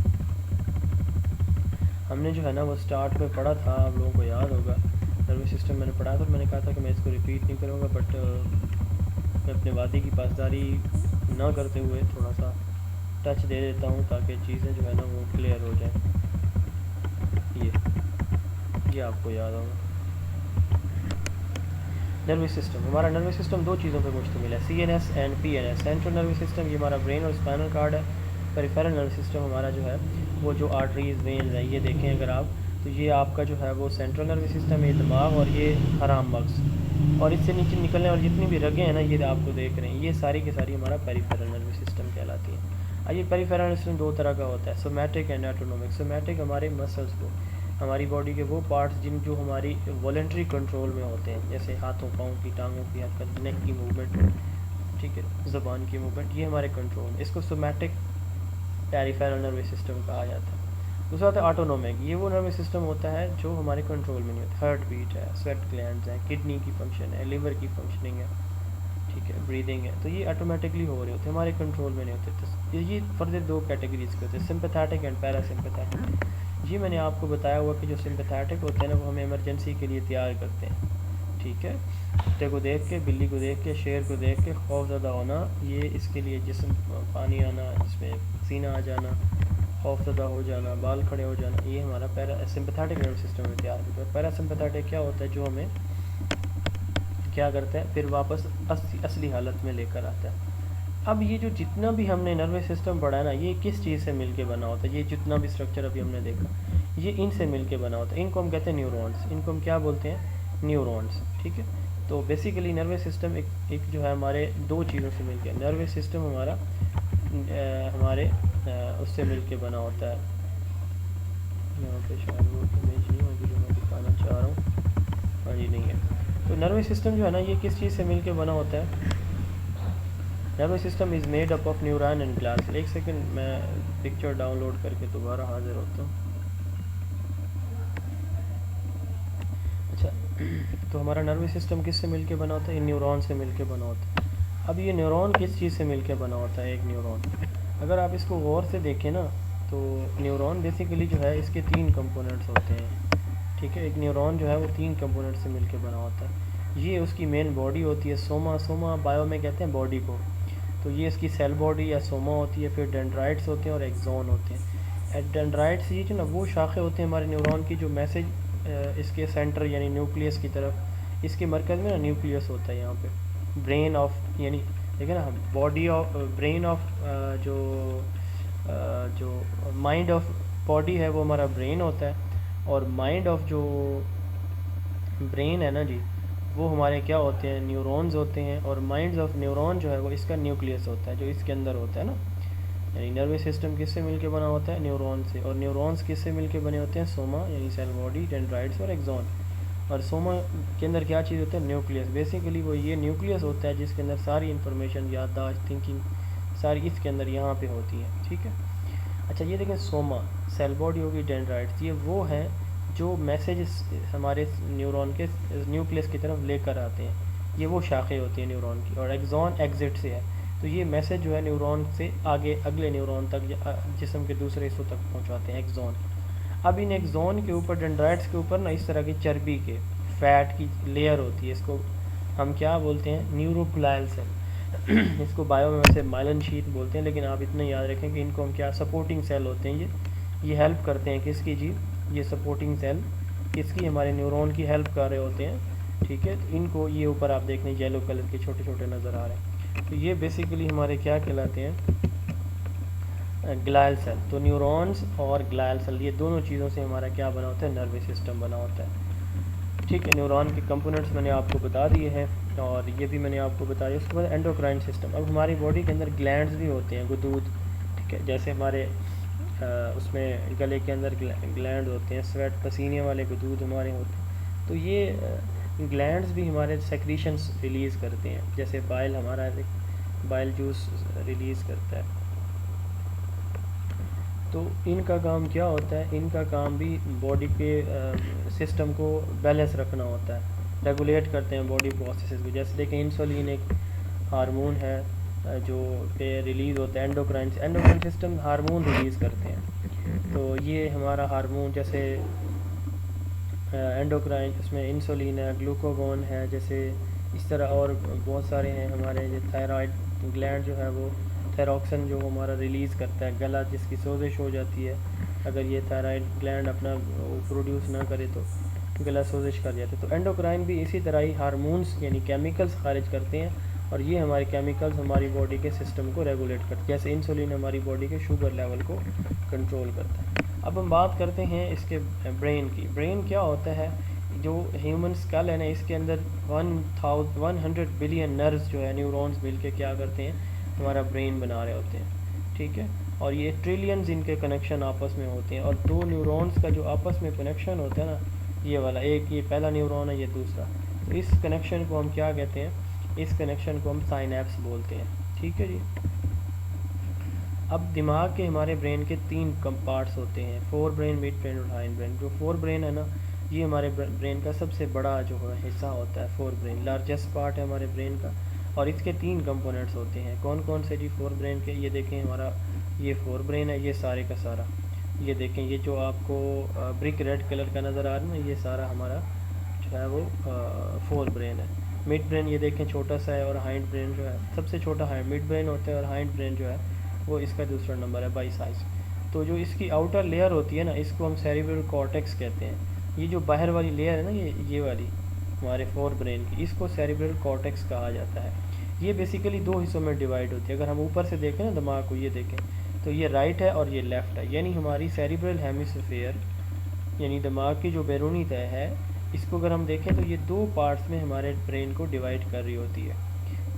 ہم نے جو ہے نا وہ سٹارٹ میں پڑھا تھا، آپ لوگوں کو یاد ہوگا. نروس سسٹم میں نے پڑھا تھا، میں نے کہا تھا کہ میں اس کو ریپیٹ نہیں کروں گا، بٹ میں اپنے وعدے کی پاسداری نہ کرتے ہوئے تھوڑا سا ٹچ دے دیتا ہوں تاکہ چیزیں جو ہے نا وہ کلیئر ہو جائیں. یہ آپ کو یاد ہوگا. نروس سسٹم، ہمارا نروس سسٹم دو چیزوں پہ مشتمل ہے، CNS and PNS. Central nervous system یہ ہمارا برین اور اسپائنل کارڈ ہے. پیریفیرل نروس سسٹم ہمارا جو ہے وہ جو آرٹریز، وینز ہیں، یہ دیکھیں اگر آپ تو یہ آپ کا جو ہے وہ سینٹرل نروس سسٹم ہے، دماغ، اور یہ حرام مغز، اور اس سے نیچے نکلنے اور جتنی بھی رگیں ہیں نا یہ آپ کو دیکھ رہے ہیں، یہ ساری کی ساری ہمارا پیریفیرل نروس سسٹم کہلاتی ہیں. یہ پیریفیرل سسٹم دو طرح کا ہوتا ہے، سومیٹک اینڈ آٹونومک۔ سومیٹک ہمارے مسلس کو، ہماری باڈی کے وہ پارٹس جو ہماری والنٹری کنٹرول میں ہوتے ہیں، جیسے ہاتھوں پاؤں کی، ٹانگوں کی حرکت، نیک کی موومنٹ، ٹھیک ہے، زبان کی موومنٹ، یہ ہمارے کنٹرول میں، اس کو سومیٹک پیریفیرل نروس سسٹم کہا جاتا ہے۔ دوسرا ہوتا ہے آٹونومک، یہ وہ نروس سسٹم ہوتا ہے جو ہمارے کنٹرول میں نہیں ہوتا، ہارٹ بیٹ ہے، سویٹ گلینڈز ہیں، کڈنی کی فنکشن ہے، لیور کی فنکشننگ ہے، ٹھیک ہے، بریدنگ ہے، تو یہ آٹومیٹکلی ہو رہے ہوتے ہیں، ہمارے کنٹرول میں نہیں ہوتے۔ تو یہ فردر دو کیٹیگریز کے ہوتے ہیں، سمپیتھیٹک اینڈ پیرا سمپیتھیٹک۔ جی میں نے آپ کو بتایا ہوا کہ جو سمپیتھیٹک ہوتے ہیں نا، وہ ہمیں ایمرجنسی کے لیے تیار کرتے ہیں، ٹھیک ہے، کتے کو دیکھ کے، بلی کو دیکھ کے، شیر کو دیکھ کے خوف زدہ ہونا، یہ اس کے لیے جسم پانی آنا، جس میں پسینہ آ جانا، خوف زدہ ہو جانا، بال کھڑے ہو جانا، یہ ہمارا سمپیتھیٹک نروس سسٹم میں تیار ہوتا ہے۔ پیرا سمپیتھیٹک کیا ہوتا ہے؟ جو ہمیں کیا کرتا ہے پھر واپس اصلی حالت میں لے کر آتا ہے۔ اب یہ جو جتنا بھی ہم نے نروس سسٹم پڑھا ہے نا، یہ کس چیز سے مل کے بنا ہوتا ہے؟ یہ جتنا بھی اسٹرکچر ابھی ہم نے دیکھا، یہ ان سے مل کے بنا ہوتا ہے۔ ان کو ہم کہتے ہیں نیورونس، ان کو ہم کیا بولتے ہیں؟ نیورونس، ٹھیک ہے۔ تو بیسیکلی نروس سسٹم ایک جو ہے ہمارے دو چیزوں سے مل کے، نروس سسٹم ہمارا ہمارے اس سے مل کے بنا ہوتا ہے۔ یہاں پہ شاید وہ امیج نہیں ہوگی جو میں دکھانا چاہ رہا ہوں، ہاں جی نہیں ہے۔ تو نروس سسٹم جو ہے نا، یہ کس چیز سے مل کے بنا ہوتا ہے؟ Nervous system is made up of neuron and glass. ایک سیکنڈ میں پکچر ڈاؤن لوڈ کر کے دوبارہ حاضر ہوتا ہوں۔ اچھا، تو ہمارا نروس سسٹم کس سے مل کے بنا ہوتا ہے؟ نیورون سے مل کے بنا ہوتا ہے۔ اب یہ نیورون کس چیز سے مل کے بنا ہوتا ہے؟ ایک نیورون، اگر آپ اس کو غور سے دیکھیں نا، تو نیورون بیسیکلی جو ہے اس کے تین کمپوننٹس ہوتے ہیں، ٹھیک ہے۔ ایک نیورون جو ہے وہ تین کمپوننٹ سے مل کے بنا ہوتا ہے۔ یہ اس کی مین باڈی ہوتی ہے، سوما بایو میں کہتے ہیں باڈی کو، تو یہ اس کی سیل باڈی یا سوما ہوتی ہے۔ پھر ڈینڈرائٹس ہوتے ہیں اور ایکزون ہوتے ہیں۔ ڈینڈرائٹس یہ جو نا وہ شاخیں ہوتے ہیں ہمارے نیورون کی، جو میسج اس کے سینٹر یعنی نیوکلیس کی طرف، اس کے مرکز میں نا نیوکلیس ہوتا ہے، یہاں پہ برین آف، یعنی دیکھیں نا، باڈی آف برین آف جو مائنڈ آف باڈی ہے وہ ہمارا برین ہوتا ہے، اور مائنڈ آف جو برین ہے نا جی، وہ ہمارے کیا ہوتے ہیں؟ نیورونز ہوتے ہیں، اور مائنڈز آف نیورون جو ہے وہ اس کا نیوکلیس ہوتا ہے، جو اس کے اندر ہوتا ہے نا۔ یعنی نروس سسٹم کس سے مل کے بنا ہوتا ہے؟ نیورون سے، اور نیورونز کس سے مل کے بنے ہوتے ہیں؟ سوما یعنی سیل باڈی، ڈینڈرائٹس اور ایکزون۔ اور سوما کے اندر کیا چیز ہوتا ہے؟ نیوکلیس۔ بیسیکلی وہ یہ نیوکلیس ہوتا ہے جس کے اندر ساری انفارمیشن، یادداشت، تھنکنگ ساری اس کے اندر یہاں پہ ہوتی ہے، ٹھیک ہے۔ اچھا یہ دیکھیں، سوما سیل باڈی ہوگی، ڈینڈرائٹس یہ وہ ہیں جو میسیجز ہمارے نیورون کے نیوکلیس کی طرف لے کر آتے ہیں، یہ وہ شاخیں ہوتی ہیں نیورون کی۔ اور ایکزون ایگزٹ سے ہے، تو یہ میسیج جو ہے نیورون سے آگے اگلے نیورون تک، جسم کے دوسرے حصوں تک پہنچاتے ہیں، ایکزون۔ اب ان ایکزون کے اوپر، ڈینڈرائٹس کے اوپر نا اس طرح کی چربی کے، فیٹ کی لیئر ہوتی ہے، اس کو ہم کیا بولتے ہیں؟ نیوروگلائل سیل۔ اس کو بایو میں ویسے مائلن شیت بولتے ہیں، لیکن آپ اتنا یاد رکھیں کہ ان کو ہم کیا سپورٹنگ سیل ہوتے ہیں، یہ ہیلپ کرتے ہیں کس کی جی؟ یہ سپورٹنگ سیل کس کی؟ ہمارے نیورون کی ہیلپ کر رہے ہوتے ہیں، ٹھیک ہے۔ تو ان کو یہ اوپر آپ دیکھ لیں یلو کلر کے چھوٹے چھوٹے نظر آ رہے ہیں، تو یہ بیسیکلی ہمارے کیا کہلاتے ہیں؟ گلائل سیل۔ تو نیورونز اور گلائل سیل یہ دونوں چیزوں سے ہمارا کیا بنا ہوتا ہے؟ نروس سسٹم بنا ہوتا ہے، ٹھیک ہے۔ نیورون کے کمپوننٹس میں نے آپ کو بتا دیے ہیں، اور یہ بھی میں نے آپ کو بتایا۔ اس کے بعد اینڈوکرائن سسٹم۔ اب ہماری باڈی کے اندر گلینڈز بھی ہوتے ہیں، گدود، ٹھیک ہے، جیسے ہمارے اس میں گلے کے اندر گلینڈ ہوتے ہیں، سویٹ پسینے والے گدود ہمارے ہوتے ہیں، تو یہ گلینڈز بھی ہمارے سیکریشنز ریلیز کرتے ہیں، جیسے بائل ہمارا بائل جوس ریلیز کرتا ہے۔ تو ان کا کام کیا ہوتا ہے؟ ان کا کام بھی باڈی کے سسٹم کو بیلنس رکھنا ہوتا ہے، ریگولیٹ کرتے ہیں باڈی پروسیسز کو۔ جیسے دیکھیں انسولین ایک ہارمون ہے جو پہ ریلیز ہوتا ہے، اینڈوکرائن سسٹم ہارمون ریلیز کرتے ہیں، تو یہ ہمارا ہارمون جیسے اینڈوکرائن، اس میں انسولین ہے، گلوکوگون ہے، جیسے اس طرح اور بہت سارے ہیں ہمارے۔ جو تھائرائڈ گلینڈ جو ہے وہ تھائروکسن جو ہمارا ریلیز کرتا ہے، گلا جس کی سوزش ہو جاتی ہے، اگر یہ تھائرائڈ گلینڈ اپنا پروڈیوس نہ کرے تو گلا سوزش کر جاتا ہے۔ تو اینڈوکرائن بھی اسی طرح ہی ہارمونز یعنی کیمیکلز خارج کرتے ہیں، اور یہ ہمارے کیمیکلز ہماری باڈی کے سسٹم کو ریگولیٹ کرتے ہیں، جیسے انسولین ہماری باڈی کے شوگر لیول کو کنٹرول کرتا ہے۔ اب ہم بات کرتے ہیں اس کے برین کی۔ برین کیا ہوتا ہے؟ جو ہیومن اسکل ہے نا، اس کے اندر 100 بلین نروز جو ہے، نیورونز مل کے کیا کرتے ہیں؟ ہمارا برین بنا رہے ہوتے ہیں۔ ٹھیک ہے، اور یہ ٹریلینز ان کے کنیکشن آپس میں ہوتے ہیں، اور دو نیورونز کا جو آپس میں کنیکشن ہوتا ہے نا، یہ والا ایک یہ پہلا نیورون ہے، یہ دوسرا، تو اس کنیکشن کو ہم کیا کہتے ہیں؟ اس کنیکشن کو ہم سائنیپس بولتے ہیں، ٹھیک ہے جی۔ اب دماغ کے ہمارے برین کے تین پارٹس ہوتے ہیں، فور برین، مڈ برین اور ہائنڈ برین۔ جو فور برین ہے نا، یہ ہمارے برین کا سب سے بڑا جو ہے حصہ ہوتا ہے، فور برین لارجسٹ پارٹ ہے ہمارے برین کا، اور اس کے تین کمپوننٹس ہوتے ہیں۔ کون کون سے جی فور برین کے؟ یہ دیکھیں ہمارا یہ فور برین ہے، یہ سارے کا سارا، یہ دیکھیں یہ جو آپ کو برک ریڈ کلر کا نظر آ رہا ہے نا، یہ سارا ہمارا جو ہے وہ فور برین ہے۔ مڈ برین یہ دیکھیں چھوٹا سا ہے، اور ہائنڈ برین جو ہے سب سے چھوٹا مڈ برین ہوتا ہے، اور ہائنڈ برین جو ہے وہ اس کا دوسرا نمبر ہے بائی سائز۔ تو جو اس کی آؤٹر لیئر ہوتی ہے نا، اس کو ہم سیریبرل کارٹیکس کہتے ہیں۔ یہ جو باہر والی لیئر ہے نا، یہ والی ہمارے فور برین کی، اس کو سیریبرل کارٹیکس کہا جاتا ہے۔ یہ بیسیکلی دو حصوں میں ڈیوائیڈ ہوتی ہے۔ اگر ہم اوپر سے دیکھیں نا دماغ کو، یہ دیکھیں تو یہ رائٹ ہے اور یہ لیفٹ ہے، یعنی ہماری سیریبرل ہیمیسفیئر یعنی دماغ کی جو بیرونی تہہ ہے، اس کو اگر ہم دیکھیں تو یہ دو پارٹس میں ہمارے برین کو ڈیوائیڈ کر رہی ہوتی ہے،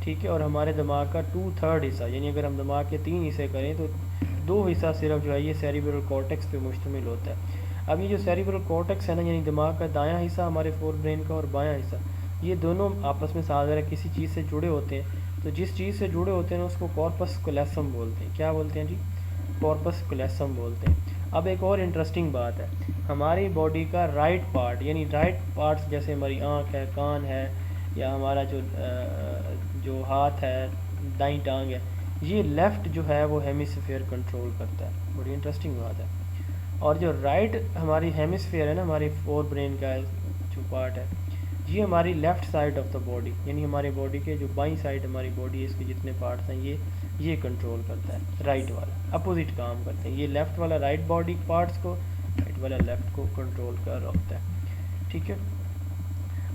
ٹھیک ہے۔ اور ہمارے دماغ کا 2/3 حصہ، یعنی اگر ہم دماغ کے 3 حصے کریں تو 2 حصہ صرف جو ہے یہ سیریبرل کارٹیکس پہ مشتمل ہوتا ہے۔ اب یہ جو سیریبرل کارٹیکس ہے نا، یعنی دماغ کا دایاں حصہ ہمارے فور برین کا اور بایاں حصہ، یہ دونوں آپس میں ساتھ کسی چیز سے جڑے ہوتے ہیں۔ تو جس چیز سے جڑے ہوتے ہیں نا، اس کو کارپس کلیسم بولتے ہیں۔ کیا بولتے ہیں جی؟ کارپس کلیسم بولتے ہیں۔ اب ایک اور انٹرسٹنگ بات ہے، ہماری باڈی کا رائٹ پارٹ، یعنی رائٹ پارٹس جیسے ہماری آنکھ ہے، کان ہے، یا ہمارا جو ہاتھ ہے، دائیں ٹانگ ہے، یہ لیفٹ جو ہے وہ ہیمیسفیئر کنٹرول کرتا ہے۔ بڑی انٹرسٹنگ بات ہے۔ اور جو رائٹ ہماری ہیمیسفیئر ہے نا، ہماری فور برین کا جو پارٹ ہے، یہ ہماری left side of the body, یعنی ہماری باڈی کے جو بائیں سائڈ ہماری باڈی ہے، اس کے جتنے پارٹس ہیں یہ کنٹرول کرتا ہے۔ رائٹ والا اپوزٹ کام کرتے ہیں، یہ لیفٹ والا رائٹ باڈی پارٹس کو، رائٹ والا لیفٹ کو کنٹرول کر رہا ہوتا ہے، ٹھیک ہے۔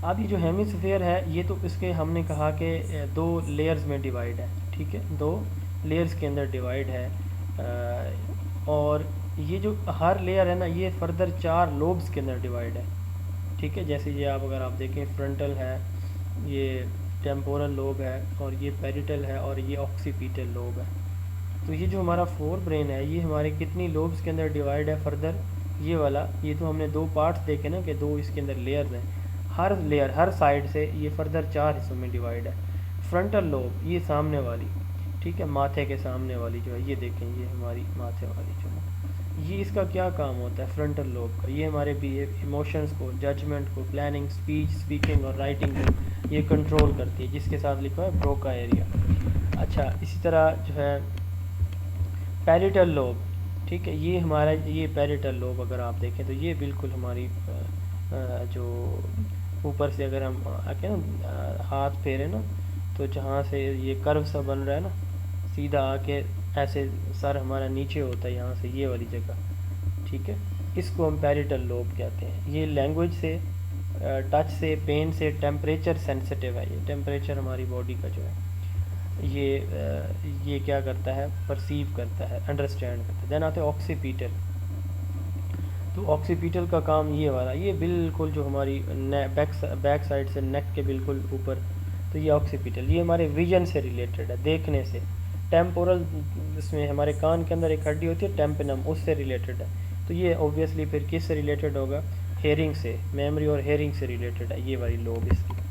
اب یہ جو ہیمیسفیئر ہے، یہ تو اس کے ہم نے کہا کہ 2 لیئرز میں ڈیوائیڈ ہے، ٹھیک ہے، 2 لیئرز کے اندر ڈیوائیڈ ہے، اور یہ جو ہر لیئر ہے نا، یہ فردر 4 لوبز کے اندر ڈیوائیڈ ہے، ٹھیک ہے۔ جیسے یہ اگر آپ دیکھیں، فرنٹل ہے، یہ ٹیمپورل لوب ہے، اور یہ پیریٹل ہے، اور یہ آکسیپیٹل لوب ہے۔ تو یہ جو ہمارا فور برین ہے، یہ ہمارے کتنی لوبز کے اندر ڈیوائیڈ ہے فردر؟ یہ والا، یہ تو ہم نے 2 پارٹس دیکھے نا کہ 2 اس کے اندر لیئرز ہیں، ہر لیئر ہر سائڈ سے یہ فردر 4 حصوں میں ڈیوائیڈ ہے۔ فرنٹل لوب یہ سامنے والی، ٹھیک ہے، ماتھے کے سامنے والی جو ہے، یہ دیکھیں یہ ہماری ماتھے والی جو ہے، یہ اس کا کیا کام ہوتا ہے فرنٹل لوب کا؟ یہ ہمارے ایموشنز کو، ججمنٹ کو، پلاننگ، اسپیکنگ اور رائٹنگ کو یہ کنٹرول کرتی ہے، جس کے ساتھ لکھا ہے بروکا ایریا۔ اچھا، اسی طرح جو ہے پیریٹل لوب، ٹھیک ہے، یہ ہمارا یہ پیریٹل لوب اگر آپ دیکھیں تو یہ بالکل ہماری جو اوپر سے اگر ہم ہاتھ پھیرے نا، تو جہاں سے یہ کرو سا بن رہا ہے نا، سیدھا آ کے ایسے سر ہمارا نیچے ہوتا ہے یہاں سے، یہ والی جگہ، ٹھیک ہے، اس کو ہم پیریٹل لوب کہتے ہیں۔ یہ لینگویج سے، ٹچ سے، پین سے، ٹیمپریچر سینسٹیو ہے، یہ ٹیمپریچر ہماری باڈی کا جو ہے یہ کیا کرتا ہے؟ پرسیو کرتا ہے، انڈرسٹینڈ کرتا ہے۔ دین آتے آکسیپیٹل، تو آکسیپیٹل کا کام یہ والا، یہ بالکل جو ہماری بیک سائڈ سے نیک کے بالکل اوپر، تو یہ آکسیپیٹل، یہ ہمارے ویژن سے ریلیٹڈ ہے، دیکھنے سے۔ ٹیمپورل، اس میں ہمارے کان کے اندر ایک ہڈی ہوتی ہے ٹیمپنم، اس سے ریلیٹڈ ہے، تو یہ اوبویسلی پھر کس سے ریلیٹڈ ہوگا؟ ہیئرنگ سے، میموری اور ہیئرنگ سے ریلیٹڈ ہے یہ والی لوب اس کی۔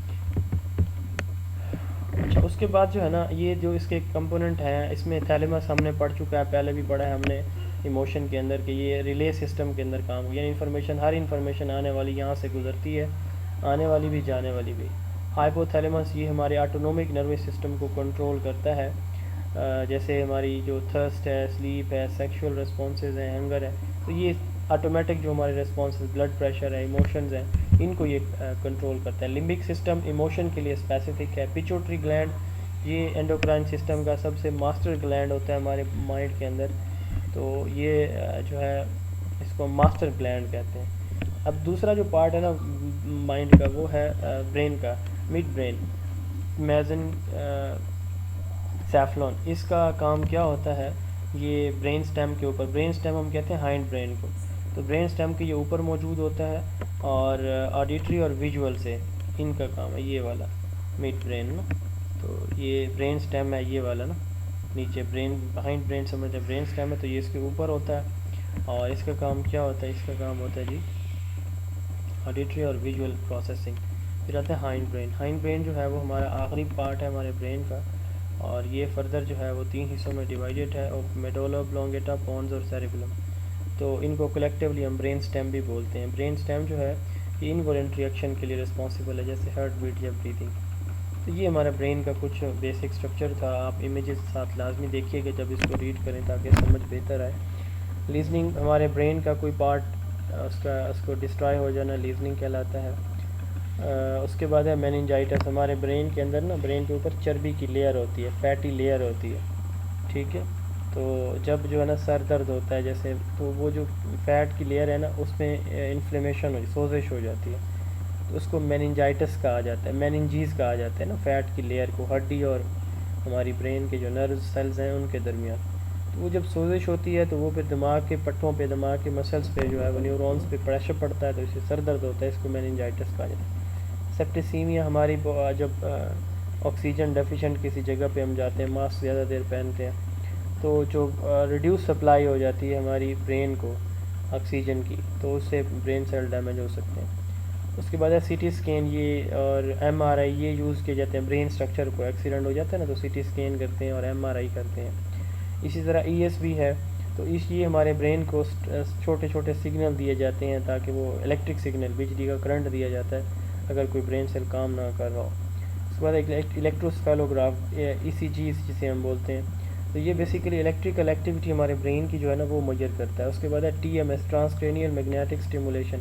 اچھا، اس کے بعد جو ہے نا، یہ جو اس کے کمپوننٹ ہیں، اس میں تھیلیمس ہم نے پڑھ چکا ہے، پہلے بھی پڑھا ہے ہم نے ایموشن کے اندر، کہ یہ ریلے سسٹم کے اندر کام، یعنی ہر انفارمیشن آنے والی یہاں سے گزرتی ہے، آنے والی بھی جانے والی بھی۔ ہائپو تھیلیمس یہ ہمارے آٹونومک نروس سسٹم کو کنٹرول کرتا ہے، جیسے ہماری جو تھرسٹ ہے، سلیپ ہے، سیکشول ریسپانسز ہیں، ہنگر ہے، تو یہ آٹومیٹک جو ہمارے ریسپانسز، بلڈ پریشر ہے، ایموشنز ہیں، ان کو یہ کنٹرول کرتا ہے۔ لمبک سسٹم ایموشن کے لیے اسپیسیفک ہے۔ پیچوٹری گلینڈ یہ اینڈوکرائن سسٹم کا سب سے ماسٹر گلینڈ ہوتا ہے ہمارے مائنڈ کے اندر، تو یہ جو ہے اس کو ماسٹر گلینڈ کہتے ہیں۔ اب دوسرا جو پارٹ ہے نا مائنڈ کا، وہ ہے برین کا، مڈ برین، میزن سیفلون، اس کا کام کیا ہوتا ہے؟ یہ برین سٹیم کے اوپر، برین سٹیم ہم کہتے ہیں ہائنڈ برین کو، تو برین سٹیم کے یہ اوپر موجود ہوتا ہے، اور آڈیٹری اور ویژول سے ان کا کام ہے، یہ والا مڈ برین نا، تو یہ برین سٹیم ہے یہ والا نا، نیچے برین بہائنڈ برین سمجھتے ہیں برین اسٹیم ہے تو یہ اس کے اوپر ہوتا ہے، اور اس کا کام کیا ہوتا ہے، اس کا کام ہوتا ہے جی آڈیٹری اور ویژول پروسیسنگ۔ پھر آتا ہے ہائنڈ برین۔ ہائنڈ برین جو ہے وہ ہمارا آخری پارٹ ہے ہمارے برین کا، اور یہ فردر جو ہے وہ 3 حصوں میں ڈیوائیڈڈ ہے، اور میڈولا اوبلونگیٹا، پونز اور سیریبلم، تو ان کو کلیکٹیولی ہم برین اسٹیم بھی بولتے ہیں۔ برین اسٹیم جو ہے یہ انوالنٹری ایکشن کے لیے رسپانسبل ہے، جیسے ہارٹ بیٹ یا بریتھنگ۔ تو یہ ہمارا برین کا کچھ بیسک اسٹرکچر تھا۔ آپ امیجز ساتھ لازمی دیکھیے کہ جب اس کو ریڈ کریں تاکہ سمجھ بہتر آئے۔ لیزننگ ہمارے برین کا کوئی پارٹ اس کو ڈسٹرائے ہو جانا لیزننگ کہلاتا ہے۔ اس کے بعد ہے میننجائٹس۔ ہمارے برین کے اندر نا، برین کے اوپر چربی کی لیئر ہوتی ہے، فیٹی لیئر ہوتی ہے، ٹھیک ہے۔ تو جب جو ہے نا سر درد ہوتا ہے جیسے، تو وہ جو فیٹ کی لیئر ہے نا اس میں انفلیمیشن سوزش ہو جاتی ہے، تو اس کو میننجائٹس کہا جاتا ہے، میننجیز کہا جاتا ہے نا فیٹ کی لیئر کو، ہڈی اور ہماری برین کے جو نروز سیلز ہیں ان کے درمیان۔ تو وہ جب سوزش ہوتی ہے تو وہ پھر دماغ کے پٹھوں پہ، دماغ کے مسلس پہ جو ہے وہ نیورونز پہ پریشر پڑتا ہے، تو اسے سر درد ہوتا ہے، اس کو میننجائٹس کہا جاتا ہے۔ سیپٹیسیمیا ہماری جب آکسیجن ڈیفیشنٹ کسی جگہ پہ ہم جاتے ہیں، ماسک زیادہ دیر پہنتے ہیں، تو جو ریڈیوس سپلائی ہو جاتی ہے ہماری برین کو آکسیجن کی، تو اس سے برین سیل ڈیمیج ہو سکتے ہیں۔ اس کے بعد ہے سی ٹی اسکین، یہ اور ایم آر آئی، یہ یوز کیے جاتے ہیں برین اسٹرکچر کو، ایکسیڈنٹ ہو جاتا ہے نا تو سی ٹی اسکین کرتے ہیں اور ایم آر آئی کرتے ہیں۔ اسی طرح ای ایس بھی ہے، تو اس لیے ہمارے برین کو چھوٹے چھوٹے سگنل دیے جاتے ہیں تاکہ وہ الیکٹرک سگنل، بجلی کا کرنٹ دیا جاتا ہے اگر کوئی برین سیل کام نہ کر رہا ہو۔ اس کے بعد ایک الیکٹروسفیلوگراف، ای سی جی جسے ہم بولتے ہیں، تو یہ بیسیکلی الیکٹریکل ایکٹیویٹی ہمارے برین کی جو ہے نا وہ میجر کرتا ہے۔ اس کے بعد ہے T M S, transcranial magnetic stimulation,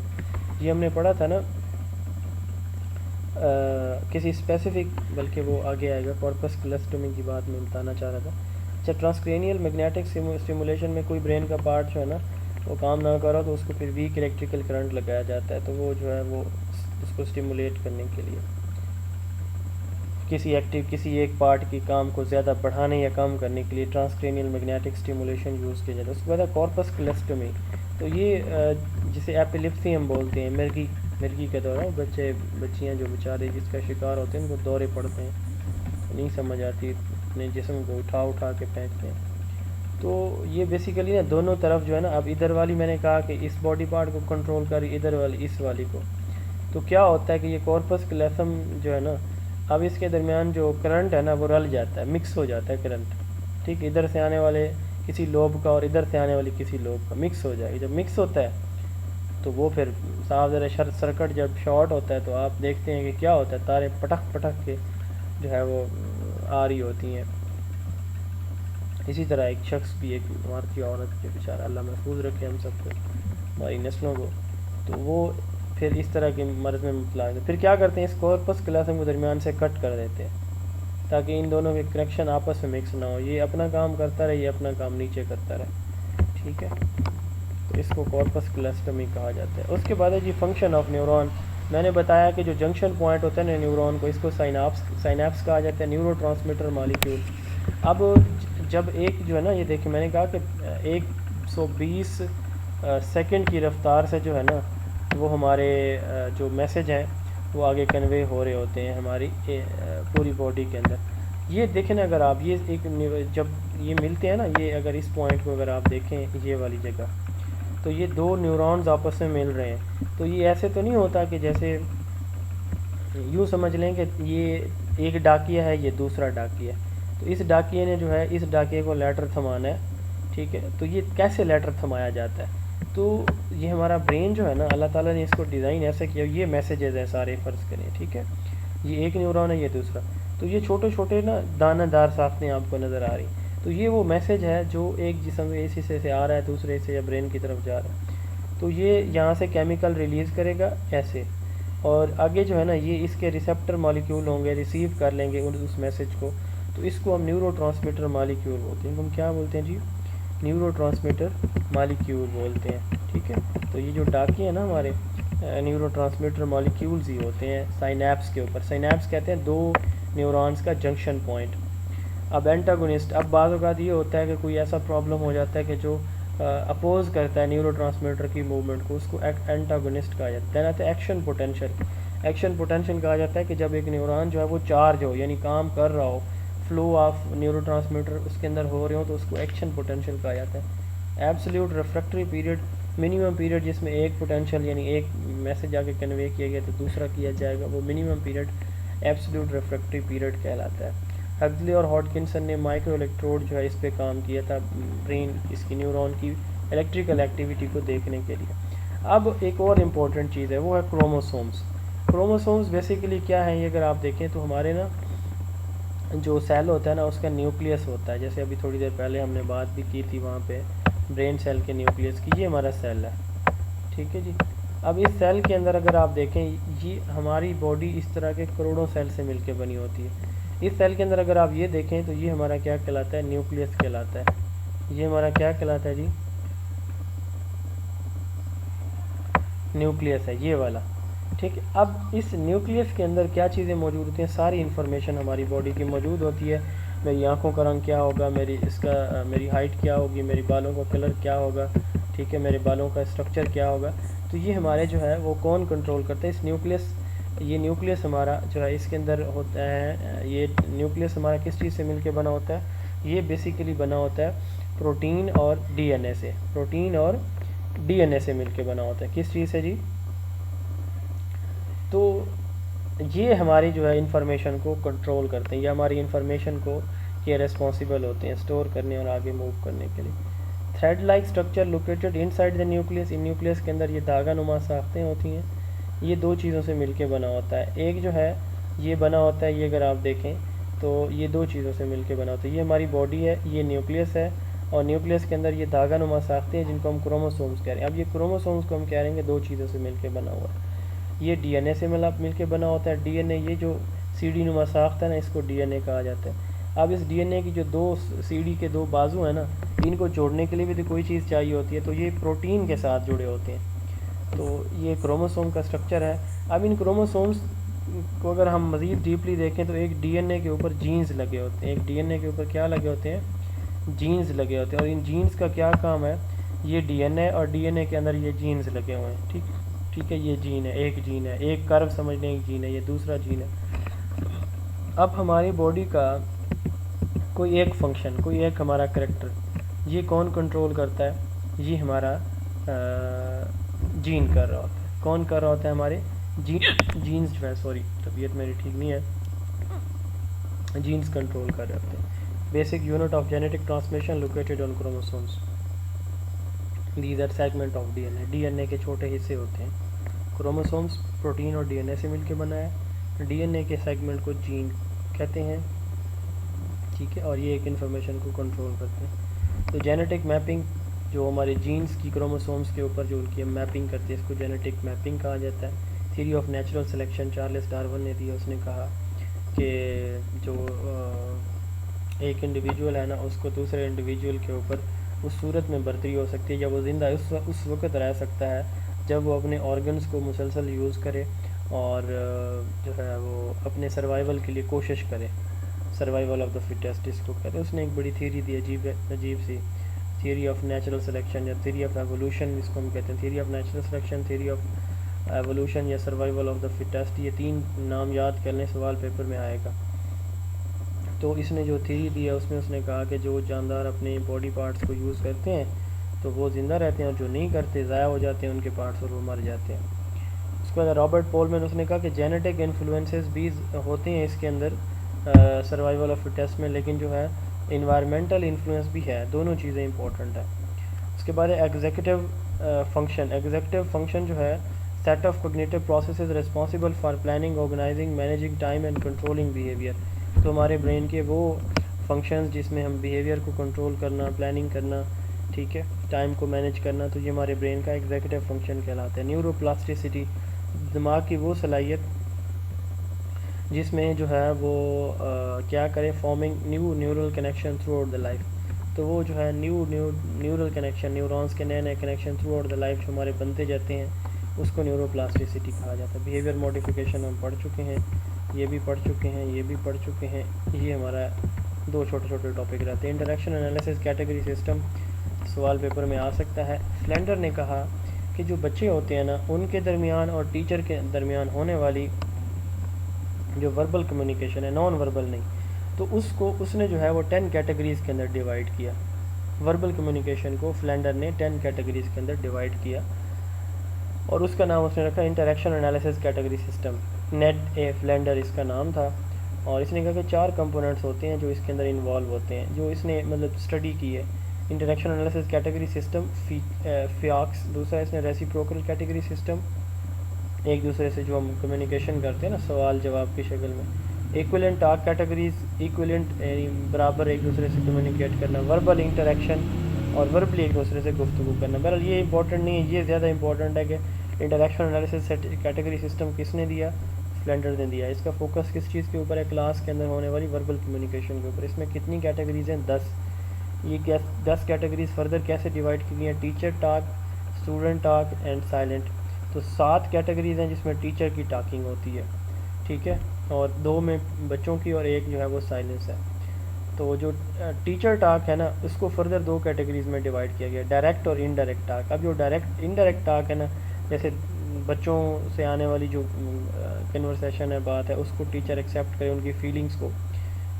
یہ ہم نے پڑھا تھا نا کسی اسپیسیفک، بلکہ وہ آگے آئے گا، کارپس کلسٹومی کی بات میں بتانا چاہ رہا تھا۔ اچھا، ٹرانسکرینیل میگنیٹک اسٹیمولیشن میں کوئی برین کا پارٹ جو ہے نا وہ کام نہ کرو تو اس کو پھر ویک الیکٹریکل کرنٹ لگایا جاتا ہے، تو وہ جو ہے وہ اس کو اسٹیمولیٹ کرنے کے لیے کسی ایک پارٹ کی کام کو زیادہ بڑھانے یا کم کرنے کے لیے ٹرانسکرینیل میگنیٹک اسٹیمولیشن یوز کیا جاتا ہے۔ اس کے بعد ہے کارپس کلسٹومی، تو یہ جسے ایپیلیپسی ہم بولتے ہیں، مرگی کے دوران بچیاں جو بیچارے جس کا شکار ہوتے ہیں ان کو دورے پڑتے ہیں، نہیں سمجھ آتی، اپنے جسم کو اٹھا کے پھینکتے ہیں۔ تو یہ بیسیکلی نا دونوں طرف جو ہے نا، اب ادھر والی میں نے کہا کہ اس باڈی پارٹ کو کنٹرول کری، ادھر والی اس والی کو، تو کیا ہوتا ہے کہ یہ کارپس کلیسم جو ہے نا، اب اس کے درمیان جو کرنٹ ہے نا وہ رل جاتا ہے، مکس ہو جاتا ہے کرنٹ، ٹھیک، ادھر سے آنے والے کسی لوب کا اور ادھر سے آنے والی کسی لوب کا مکس ہو جائے گا۔ جب مکس ہوتا ہے تو وہ پھر صاف ذرا سرکٹ جب شارٹ ہوتا ہے تو آپ دیکھتے ہیں کہ کیا ہوتا ہے، تاریں پٹک پٹک کے جو ہے وہ آ رہی ہوتی ہیں۔ اسی طرح ایک شخص بھی، ایک عورت جو بیچارہ اللہ محفوظ رکھے ہم سب کو، ہماری نسلوں کو، تو وہ پھر اس طرح کے مرض میں مبتلا ہے، پھر کیا کرتے ہیں، اس کارپس کلاسم کو درمیان سے کٹ کر دیتے ہیں تاکہ ان دونوں کے کنیکشن آپس میں مکس نہ ہو، یہ اپنا کام کرتا رہے، یہ اپنا کام نیچے کرتا رہے، ٹھیک ہے، تو اس کو کارپس کلسٹمی کہا جاتا ہے۔ اس کے بعد ہے جی فنکشن آف نیورون۔ میں نے بتایا کہ جو جنکشن پوائنٹ ہوتا ہے نا نیورون کو، اس کو سائنیپس کہا جاتا ہے، نیورو ٹرانسمیٹر مالیکیول۔ اب جب ایک جو ہے نا، یہ دیکھیں میں نے کہا کہ 120 سیکنڈ کی رفتار سے جو ہے نا وہ ہمارے جو میسج ہیں وہ آگے کنوے ہو رہے ہوتے ہیں ہماری پوری باڈی کے اندر۔ یہ دیکھیں نا، اگر آپ یہ ایک جب یہ ملتے ہیں نا، یہ اگر اس پوائنٹ کو اگر آپ دیکھیں یہ والی جگہ، تو یہ دو نیورونز آپس میں مل رہے ہیں، تو یہ ایسے تو نہیں ہوتا کہ جیسے یوں سمجھ لیں کہ یہ ایک ڈاکیہ ہے، یہ دوسرا ڈاکیہ ہے، تو اس ڈاکیے نے جو ہے اس ڈاکیے کو لیٹر تھمانا ہے، ٹھیک ہے، تو یہ کیسے لیٹر تھمایا جاتا ہے؟ تو یہ ہمارا برین جو ہے نا، اللہ تعالیٰ نے اس کو ڈیزائن ایسے کیا، یہ میسیجز ہیں سارے، فرض کریں، ٹھیک ہے، یہ ایک نیورون ہے، یہ دوسرا، تو یہ چھوٹے چھوٹے نا دانہ دار ساختیں آپ کو نظر آ رہی، تو یہ وہ میسیج ہے جو ایک جسم میں اسی سے آ رہا ہے، دوسرے سے یا برین کی طرف جا رہا ہے، تو یہ یہاں سے کیمیکل ریلیز کرے گا ایسے، اور آگے جو ہے نا یہ اس کے ریسیپٹر مالیکیول ہوں گے، ریسیو کر لیں گے اس میسیج کو، تو اس کو ہم نیورو ٹرانسمیٹر مالیکیول بولتے ہیں۔ ہم کیا بولتے ہیں جی؟ نیورو ٹرانسمیٹر مالیکیول بولتے ہیں، ٹھیک ہے۔ تو یہ جو ڈاکیے ہیں نا ہمارے، نیورو ٹرانسمیٹر مالیکیولز ہی ہوتے ہیں سائنیپس کے اوپر۔ سائنیپس کہتے ہیں دو نیورونز کا جنکشن پوائنٹ۔ اب اینٹاگونسٹ، اب بعض اوقات یہ ہوتا ہے کہ کوئی ایسا پرابلم ہو جاتا ہے کہ جو اپوز کرتا ہے نیورو ٹرانسمیٹر کی موومنٹ کو، اس کو اینٹاگونسٹ کہا جاتا ہے۔ دین آتا ہے ایکشن پوٹینشیل۔ ایکشن پوٹینشیل کہا جاتا ہے کہ جب ایک نیورون جو ہے وہ چارج ہو، یعنی کام کر رہا ہو، فلو آف نیورو ٹرانسمیٹر اس کے اندر ہو رہے ہوں تو اس کو ایکشن پوٹینشیل کہا جاتا ہے. ایبسلیوٹ ریفریکٹری پیریڈ منیمم پیریڈ جس میں ایک پوٹینشیل یعنی ایک میسج آ کے کنوے کیا گیا تو دوسرا کیا جائے گا, وہ منیمم پیریڈ ایبسلیوٹ ریفریکٹری پیریڈ کہلاتا ہے. ہگزلی اور ہاٹکنسن نے مائکرو الیکٹروڈ جو ہے اس پہ کام کیا تھا برین اس کی نیورون کی الیکٹریکل ایکٹیویٹی کو دیکھنے کے لیے. اب ایک اور امپورٹنٹ چیز ہے وہ ہے کروموسومز. کروموسومز بیسیکلی کیا ہے, یہ اگر آپ دیکھیں تو ہمارے نا جو سیل ہوتا ہے نا اس کا نیوکلیس ہوتا ہے, جیسے ابھی تھوڑی دیر پہلے ہم نے بات بھی کی تھی وہاں پہ برین سیل کے نیوکلیس کی, یہ ہمارا سیل ہے, ٹھیک ہے جی. اب اس سیل کے اندر اگر آپ دیکھیں یہ ہماری باڈی اس طرح کے کروڑوں سیل سے مل کے بنی ہوتی ہے. اس سیل کے اندر اگر آپ یہ دیکھیں تو یہ ہمارا کیا کہلاتا ہے, نیوکلیس کہلاتا ہے. یہ ہمارا کیا کہلاتا ہے جی, نیوکلیس ہے یہ والا, ٹھیک ہے. اب اس نیوکلیس کے اندر کیا چیزیں موجود ہوتی ہیں, ساری انفارمیشن ہماری باڈی کی موجود ہوتی ہے. میری آنکھوں کا رنگ کیا ہوگا, میری ہائٹ کیا ہوگی, میری بالوں کا کلر کیا ہوگا, ٹھیک ہے, میرے بالوں کا اسٹرکچر کیا ہوگا. تو یہ ہمارے جو ہے وہ کون کنٹرول کرتے ہیں, اس نیوکلیس. یہ نیوکلیس ہمارا جو ہے اس کے اندر ہوتا ہے, یہ نیوکلیس ہمارا کس چیز سے مل کے بنا ہوتا ہے, یہ بیسیکلی بنا ہوتا ہے پروٹین اور ڈی این اے سے. پروٹین اور ڈی این اے سے مل کے بنا ہوتا ہے. کس چیز سے جی, تو یہ ہماری جو ہے انفارمیشن کو کنٹرول کرتے ہیں, یہ ہماری انفارمیشن کو یہ ریسپانسیبل ہوتے ہیں اسٹور کرنے اور آگے موو کرنے کے لیے. Thread like structure located in side the nucleus. In nucleus کے اندر یہ دھاگا نما ساختیں ہوتی ہیں, یہ دو چیزوں سے مل کے بنا ہوتا ہے. ایک جو ہے یہ بنا ہوتا ہے, یہ اگر آپ دیکھیں تو یہ دو چیزوں سے مل کے بنا ہوتا ہے. یہ ہماری باڈی ہے, یہ نیوکلیس ہے, اور نیوکلیس کے اندر یہ دھاگا نما ساختیں ہیں جن کو ہم کروموسومز کہہ رہے ہیں. اب یہ کروموسومز کو ہم کہہ رہے ہیں دو چیزوں سے مل کے بنا ہوا ہے. یہ ڈی این اے سے مل کے بنا ہوتا ہے. ڈی این اے یہ جو سی ڈی نما ساخت ہے نا, اس کو ڈی این اے کہا جاتا ہے. اب اس ڈی این اے کی جو دو سی ڈی کے دو بازو ہیں نا, ان کو جوڑنے کے لیے بھی تو کوئی چیز چاہیے ہوتی ہے, تو یہ پروٹین کے ساتھ جڑے ہوتے ہیں. تو یہ کروموسوم کا اسٹرکچر ہے. اب ان کروموسومز کو اگر ہم مزید ڈیپلی دیکھیں تو ایک ڈی این اے کے اوپر جینز لگے ہوتے ہیں. ایک ڈی این اے کے اوپر کیا لگے ہوتے ہیں, جینز لگے ہوتے ہیں. اور ان جینز کا کیا کام ہے, یہ ڈی این اے اور ڈی این اے کے اندر یہ جینز لگے ہوئے ہیں, ٹھیک ہے. یہ جین ہے, ایک جین ہے, ایک کرو سمجھ لیں ایک جین ہے, یہ دوسرا جین ہے. اب ہماری باڈی کا کوئی ایک فنکشن, کوئی ایک ہمارا کریکٹر, یہ کون کنٹرول کرتا ہے, یہ ہمارا جین کر رہا ہوتا ہے. کون کر رہا ہوتا ہے, ہمارے جینز جو ہے, سوری طبیعت میری ٹھیک نہیں ہے, جینز کنٹرول کر رہے ہوتے ہیں. Basic unit of genetic transmission located on chromosomes. These are segment of D N A. D N A کے چھوٹے حصے ہوتے ہیں. کروموسومز پروٹین اور ڈی این اے سے مل کے بنا ہے. ڈی این اے کے سیگمنٹ کو جین کہتے ہیں, ٹھیک ہے, اور یہ ایک انفارمیشن کو کنٹرول کرتے ہیں. تو جینیٹک میپنگ جو ہمارے جینز کی کروموسومز کے اوپر جو ان کی میپنگ کرتی ہے, اس کو جینیٹک میپنگ کہا جاتا ہے. Theory of natural selection Charles Darwin نے دیا. اس نے کہا کہ جو ایک انڈیویجول ہے نا, اس کو دوسرے انڈیویجول کے اوپر اس صورت میں برتری ہو سکتی ہے جب وہ زندہ اس وقت رہ سکتا ہے جب وہ اپنے آرگنز کو مسلسل یوز کرے اور جو ہے وہ اپنے سروائیول کے لیے کوشش کرے. سروائیول آف دا فٹیسٹ اس کو کہتے ہیں. اس نے ایک بڑی تھیوری دی, عجیب سی تھیوری آف نیچرل سلیکشن یا تھیوری آف ایوولوشن اس کو ہم کہتے ہیں. Theory of natural selection, theory of evolution یا سروائیول آف دا فٹیسٹ, یہ تین نام یاد کر لیں, سوال پیپر میں آئے گا. تو اس نے جو تھیوری دی ہے اس میں اس نے کہا کہ جو جاندار اپنے باڈی پارٹس کو یوز کرتے ہیں تو وہ زندہ رہتے ہیں, اور جو نہیں کرتے ضائع ہو جاتے ہیں ان کے پارٹس اور وہ مر جاتے ہیں. اس کے بعد رابرٹ پولمن اس نے کہا کہ جینیٹک انفلوئنسز بھی ہوتے ہیں اس کے اندر سروائیول آف فٹیسٹ میں, لیکن جو ہے انوائرمنٹل انفلوئنس بھی ہے. دونوں چیزیں امپورٹنٹ ہیں. اس کے بعد ایگزیکٹو فنکشن. ایگزیکٹو فنکشن جو ہے set of cognitive processes responsible for planning, organising, managing time and controlling behaviour. تو ہمارے برین کے وہ فنکشنز جس میں ہم بیہیویئر کو کنٹرول کرنا, پلاننگ کرنا, ٹھیک ہے, ٹائم کو مینیج کرنا, تو یہ ہمارے برین کا ایگزیکٹو فنکشن کہلاتا ہے. نیورو پلاسٹیسٹی, دماغ کی وہ صلاحیت جس میں جو ہے وہ کیا کرے, farming new neural connection through out the life. تو وہ جو ہے نیورل کنیکشن, نیورونس کے نئے connection through out the life جو ہمارے بنتے جاتے ہیں, اس کو نیورو پلاسٹیسٹی کہا جاتا ہے. بیہیویئر موڈیفیکیشن ہم پڑھ چکے ہیں, یہ بھی پڑھ چکے ہیں, یہ بھی پڑھ چکے ہیں. یہ ہمارا دو چھوٹے چھوٹے ٹاپک رہتے ہیں. انٹریکشن انالیسس کیٹیگری سسٹم سوال پیپر میں آ سکتا ہے. فلینڈر نے کہا کہ جو بچے ہوتے ہیں نا, ان کے درمیان اور ٹیچر کے درمیان ہونے والی جو وربل کمیونیکیشن ہے, نان وربل نہیں, تو اس نے جو ہے وہ 10 کیٹیگریز کے اندر ڈیوائڈ کیا. وربل کمیونیکیشن کو فلینڈر نے 10 کیٹیگریز کے اندر ڈیوائڈ کیا, اور اس کا نام اس نے رکھا interaction analysis category system. Ned A Flanders اس کا نام تھا, اور اس نے کہا کہ 4 کمپوننٹس ہوتے ہیں جو اس کے اندر انوالو ہوتے ہیں, جو اس نے مطلب اسٹڈی کی ہے. Interaction analysis category system, FIACS. دوسرا اس نے ریسیپروکل کیٹیگری سسٹم, ایک دوسرے سے جو ہم کمیونیکیشن کرتے ہیں نا سوال جواب کی شکل میں. ایکولنٹ ٹاک کیٹیگریز, ایکولنٹ یعنی برابر ایک دوسرے سے کمیونیکیٹ کرنا. وربل انٹریکشن, اور وربلی ایک دوسرے سے گفتگو کرنا. بہرحال یہ امپورٹنٹ نہیں ہے, یہ زیادہ امپورٹنٹ ہے کہ انٹریکشن انالیسس کیٹیگری سسٹم کس نے دیا, فلینڈر نے دیا. اس کا فوکس کس چیز کے اوپر ہے, کلاس کے اندر ہونے والی وربل کمیونیکیشن کے اوپر. اس میں کتنی کیٹیگریز ہیں, 10. یہ 10 کیٹیگریز فردر کیسے ڈیوائڈ کی گئی ہیں, teacher talk, student talk and silent. تو 7 کیٹیگریز ہیں جس میں ٹیچر کی ٹاکنگ ہوتی ہے, ٹھیک ہے, اور 2 میں بچوں کی, اور 1 جو ہے وہ سائلنس ہے. تو جو ٹیچر ٹاک ہے نا, اس کو فردر 2 کیٹیگریز میں ڈیوائڈ کیا گیا, ڈائریکٹ اور انڈائریکٹ ٹاک. اب جو انڈائریکٹ ٹاک ہے نا, جیسے بچوں سے آنے والی جو کنورسیشن ہے, بات ہے, اس کو ٹیچر ایکسیپٹ کرے, ان کی فیلنگس کو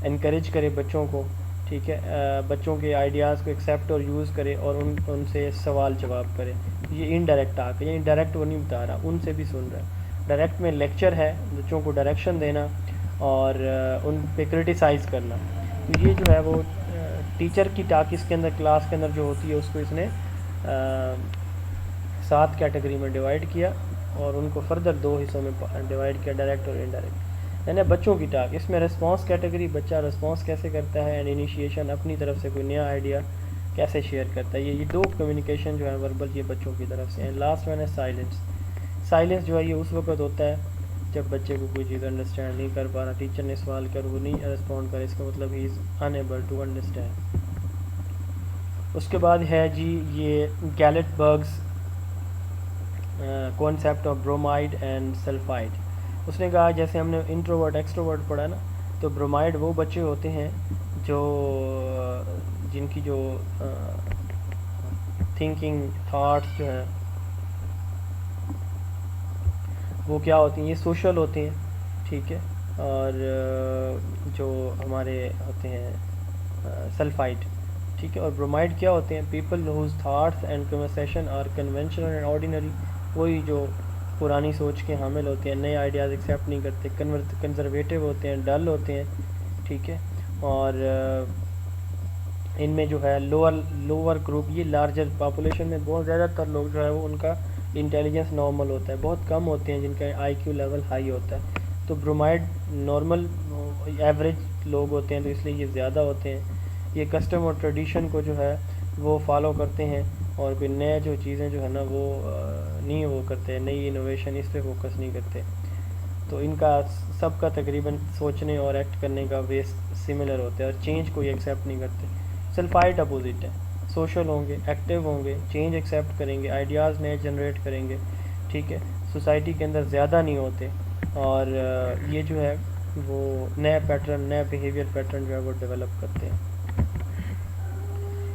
انکریج کرے بچوں کو, ٹھیک ہے, بچوں کے آئیڈیاز کو ایکسیپٹ اور یوز کرے, اور ان سے سوال جواب کرے. یہ انڈائریکٹ ٹاک ہے, یعنی ڈائریکٹ وہ نہیں بتا رہا, ان سے بھی سن رہا ہے. ڈائریکٹ میں لیکچر ہے, بچوں کو ڈائریکشن دینا اور ان پہ کرٹیسائز کرنا. تو یہ جو ہے وہ ٹیچر کی ٹاک اس کے اندر, کلاس کے اندر جو ہوتی ہے, اس کو اس نے 7 کیٹیگری میں ڈیوائڈ کیا, اور ان کو فردر 2 حصوں میں ڈیوائڈ کیا, ڈائریکٹ اور انڈائریکٹ. یعنی بچوں کی ٹاک, اس میں رسپانس کیٹیگری, بچہ رسپانس کیسے کرتا ہے, اینڈ انیشیشن, اپنی طرف سے کوئی نیا آئیڈیا کیسے شیئر کرتا ہے. یہ 2 کمیونیکیشن جو ہے وربل, یہ بچوں کی طرف سے ہیں. لاسٹ ون ہے سائلنس. سائلنس جو ہے یہ اس وقت ہوتا ہے جب بچے کو کوئی چیز انڈرسٹینڈ نہیں کر پا رہا, ٹیچر نے سوال کیا وہ نہیں رسپونڈ کرے, اس کا مطلب ہی از انیبل ٹو انڈرسٹینڈ. اس کے بعد ہے جی یہ Gelett Burgess's concept of bromide and sulphide. اس نے کہا جیسے ہم نے انٹروورٹ ایکسٹروورٹ پڑھا نا, تو برومائڈ وہ بچے ہوتے ہیں جو جن کی جو تھنکنگ تھاٹس جو ہیں وہ کیا ہوتی ہیں, یہ سوشل ہوتے ہیں, ٹھیک ہے, اور جو ہمارے ہوتے ہیں سلفائڈ, ٹھیک ہے, اور برومائڈ کیا ہوتے ہیں, people whose thoughts and conversation are conventional and ordinary. وہی جو پرانی سوچ کے حامل ہوتے ہیں, نئے آئیڈیاز ایکسیپٹ نہیں کرتے, کنزرویٹو ہوتے ہیں, ڈل ہوتے ہیں, ٹھیک ہے, اور ان میں جو ہے لوور گروپ, یہ لارجر پاپولیشن میں بہت زیادہ تر لوگ جو ہے وہ ان کا انٹیلیجنس نارمل ہوتا ہے, بہت کم ہوتے ہیں جن کا آئی کیو لیول ہائی ہوتا ہے. تو برومائڈ نارمل ایوریج لوگ ہوتے ہیں, تو اس لیے یہ زیادہ ہوتے ہیں. یہ کسٹم اور ٹریڈیشن کو جو ہے وہ فالو کرتے ہیں, اور کوئی نئے جو چیزیں جو ہے نا وہ نہیں وہ کرتے, نئی انوویشن اس پہ فوکس نہیں کرتے. تو ان کا سب کا تقریباً سوچنے اور ایکٹ کرنے کا ویس سملر ہوتا ہے, اور چینج کو یہ ایکسیپٹ نہیں کرتے. سلفائڈ اپوزٹ ہے, سوشل ہوں گے, ایکٹیو ہوں گے, چینج ایکسیپٹ کریں گے, آئیڈیاز نئے جنریٹ کریں گے, ٹھیک ہے, سوسائٹی کے اندر زیادہ نہیں ہوتے, اور یہ جو ہے وہ نئے پیٹرن, نئے بیہیویئر پیٹرن جو ہے وہ ڈیولپ کرتے ہیں.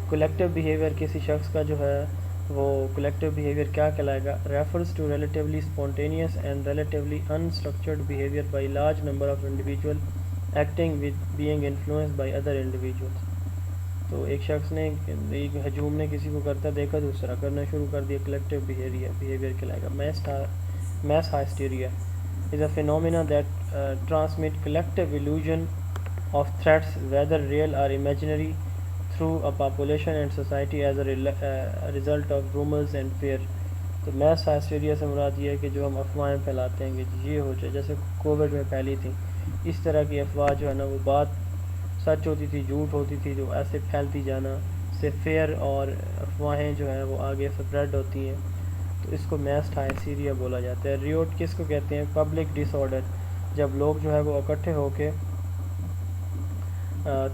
کولیکٹیو بیہیویئر کسی شخص کا جو ہے وہ کولیکٹیو بیہیویئر کیا کہلائے گا, refers to relatively spontaneous and relatively unstructured behaviour by large number of individual acting with being influenced by other individuals. تو ایک شخص نے ایک ہجوم نے کسی کو کرتا دیکھا, دوسرا کرنا شروع کر دیا, کلیکٹیو بیہیویئر کہلائے گا. Mass hysteria is a phenomena that transmit collective illusion of threats, whether real or imaginary, through a population and society as a result of rumors and fear. تو میس ہائسٹیریا سے مراد یہ ہے کہ جو ہم افواہیں پھیلاتے ہیں کہ یہ ہو جائے, جیسے کووڈ میں پھیلی تھی, اس طرح کی افواہ جو ہے نا وہ بات سچ ہوتی تھی, جھوٹ ہوتی تھی, جو ایسے پھیلتی جانا سے فیئر اور افواہیں جو ہیں وہ آگے اسپریڈ ہوتی ہیں. تو اس کو میس ہائسٹیریا بولا جاتا ہے. ریوٹ کس کو کہتے ہیں, پبلک ڈس آرڈر, جب لوگ جو ہے وہ اکٹھے ہو کے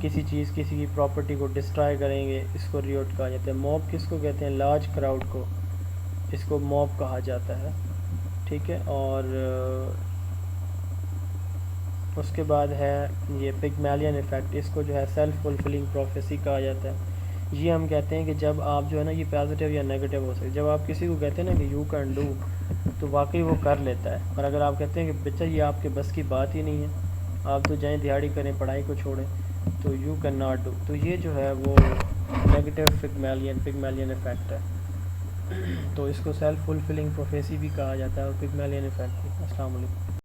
کسی چیز, کسی کی پراپرٹی کو ڈسٹرائے کریں گے, اس کو ریوٹ کہا جاتا ہے. موب کس کو کہتے ہیں, لارج کراؤڈ کو, اس کو موب کہا جاتا ہے, ٹھیک ہے. اور اس کے بعد ہے یہ پگمیلین ایفیکٹ, اس کو جو ہے سیلف فلفلنگ پروفیسی کہا جاتا ہے. یہ ہم کہتے ہیں کہ جب آپ جو ہے نا, یہ پازیٹیو یا نیگیٹو ہو سکے, جب آپ کسی کو کہتے ہیں نا کہ یو کین ڈو, تو واقعی وہ کر لیتا ہے. اور اگر آپ کہتے ہیں کہ بچہ یہ آپ کے بس کی بات ہی نہیں ہے, آپ تو جائیں دیہڑی کریں پڑھائی کو چھوڑیں تو یو کین ناٹ ڈو. تو یہ جو ہے وہ نیگیٹو پگمیلین افیکٹ ہے. تو اس کو سیلف فلفلنگ پروفیسی بھی کہا جاتا ہے اور پگمیلین افیکٹ بھی. السلام علیکم.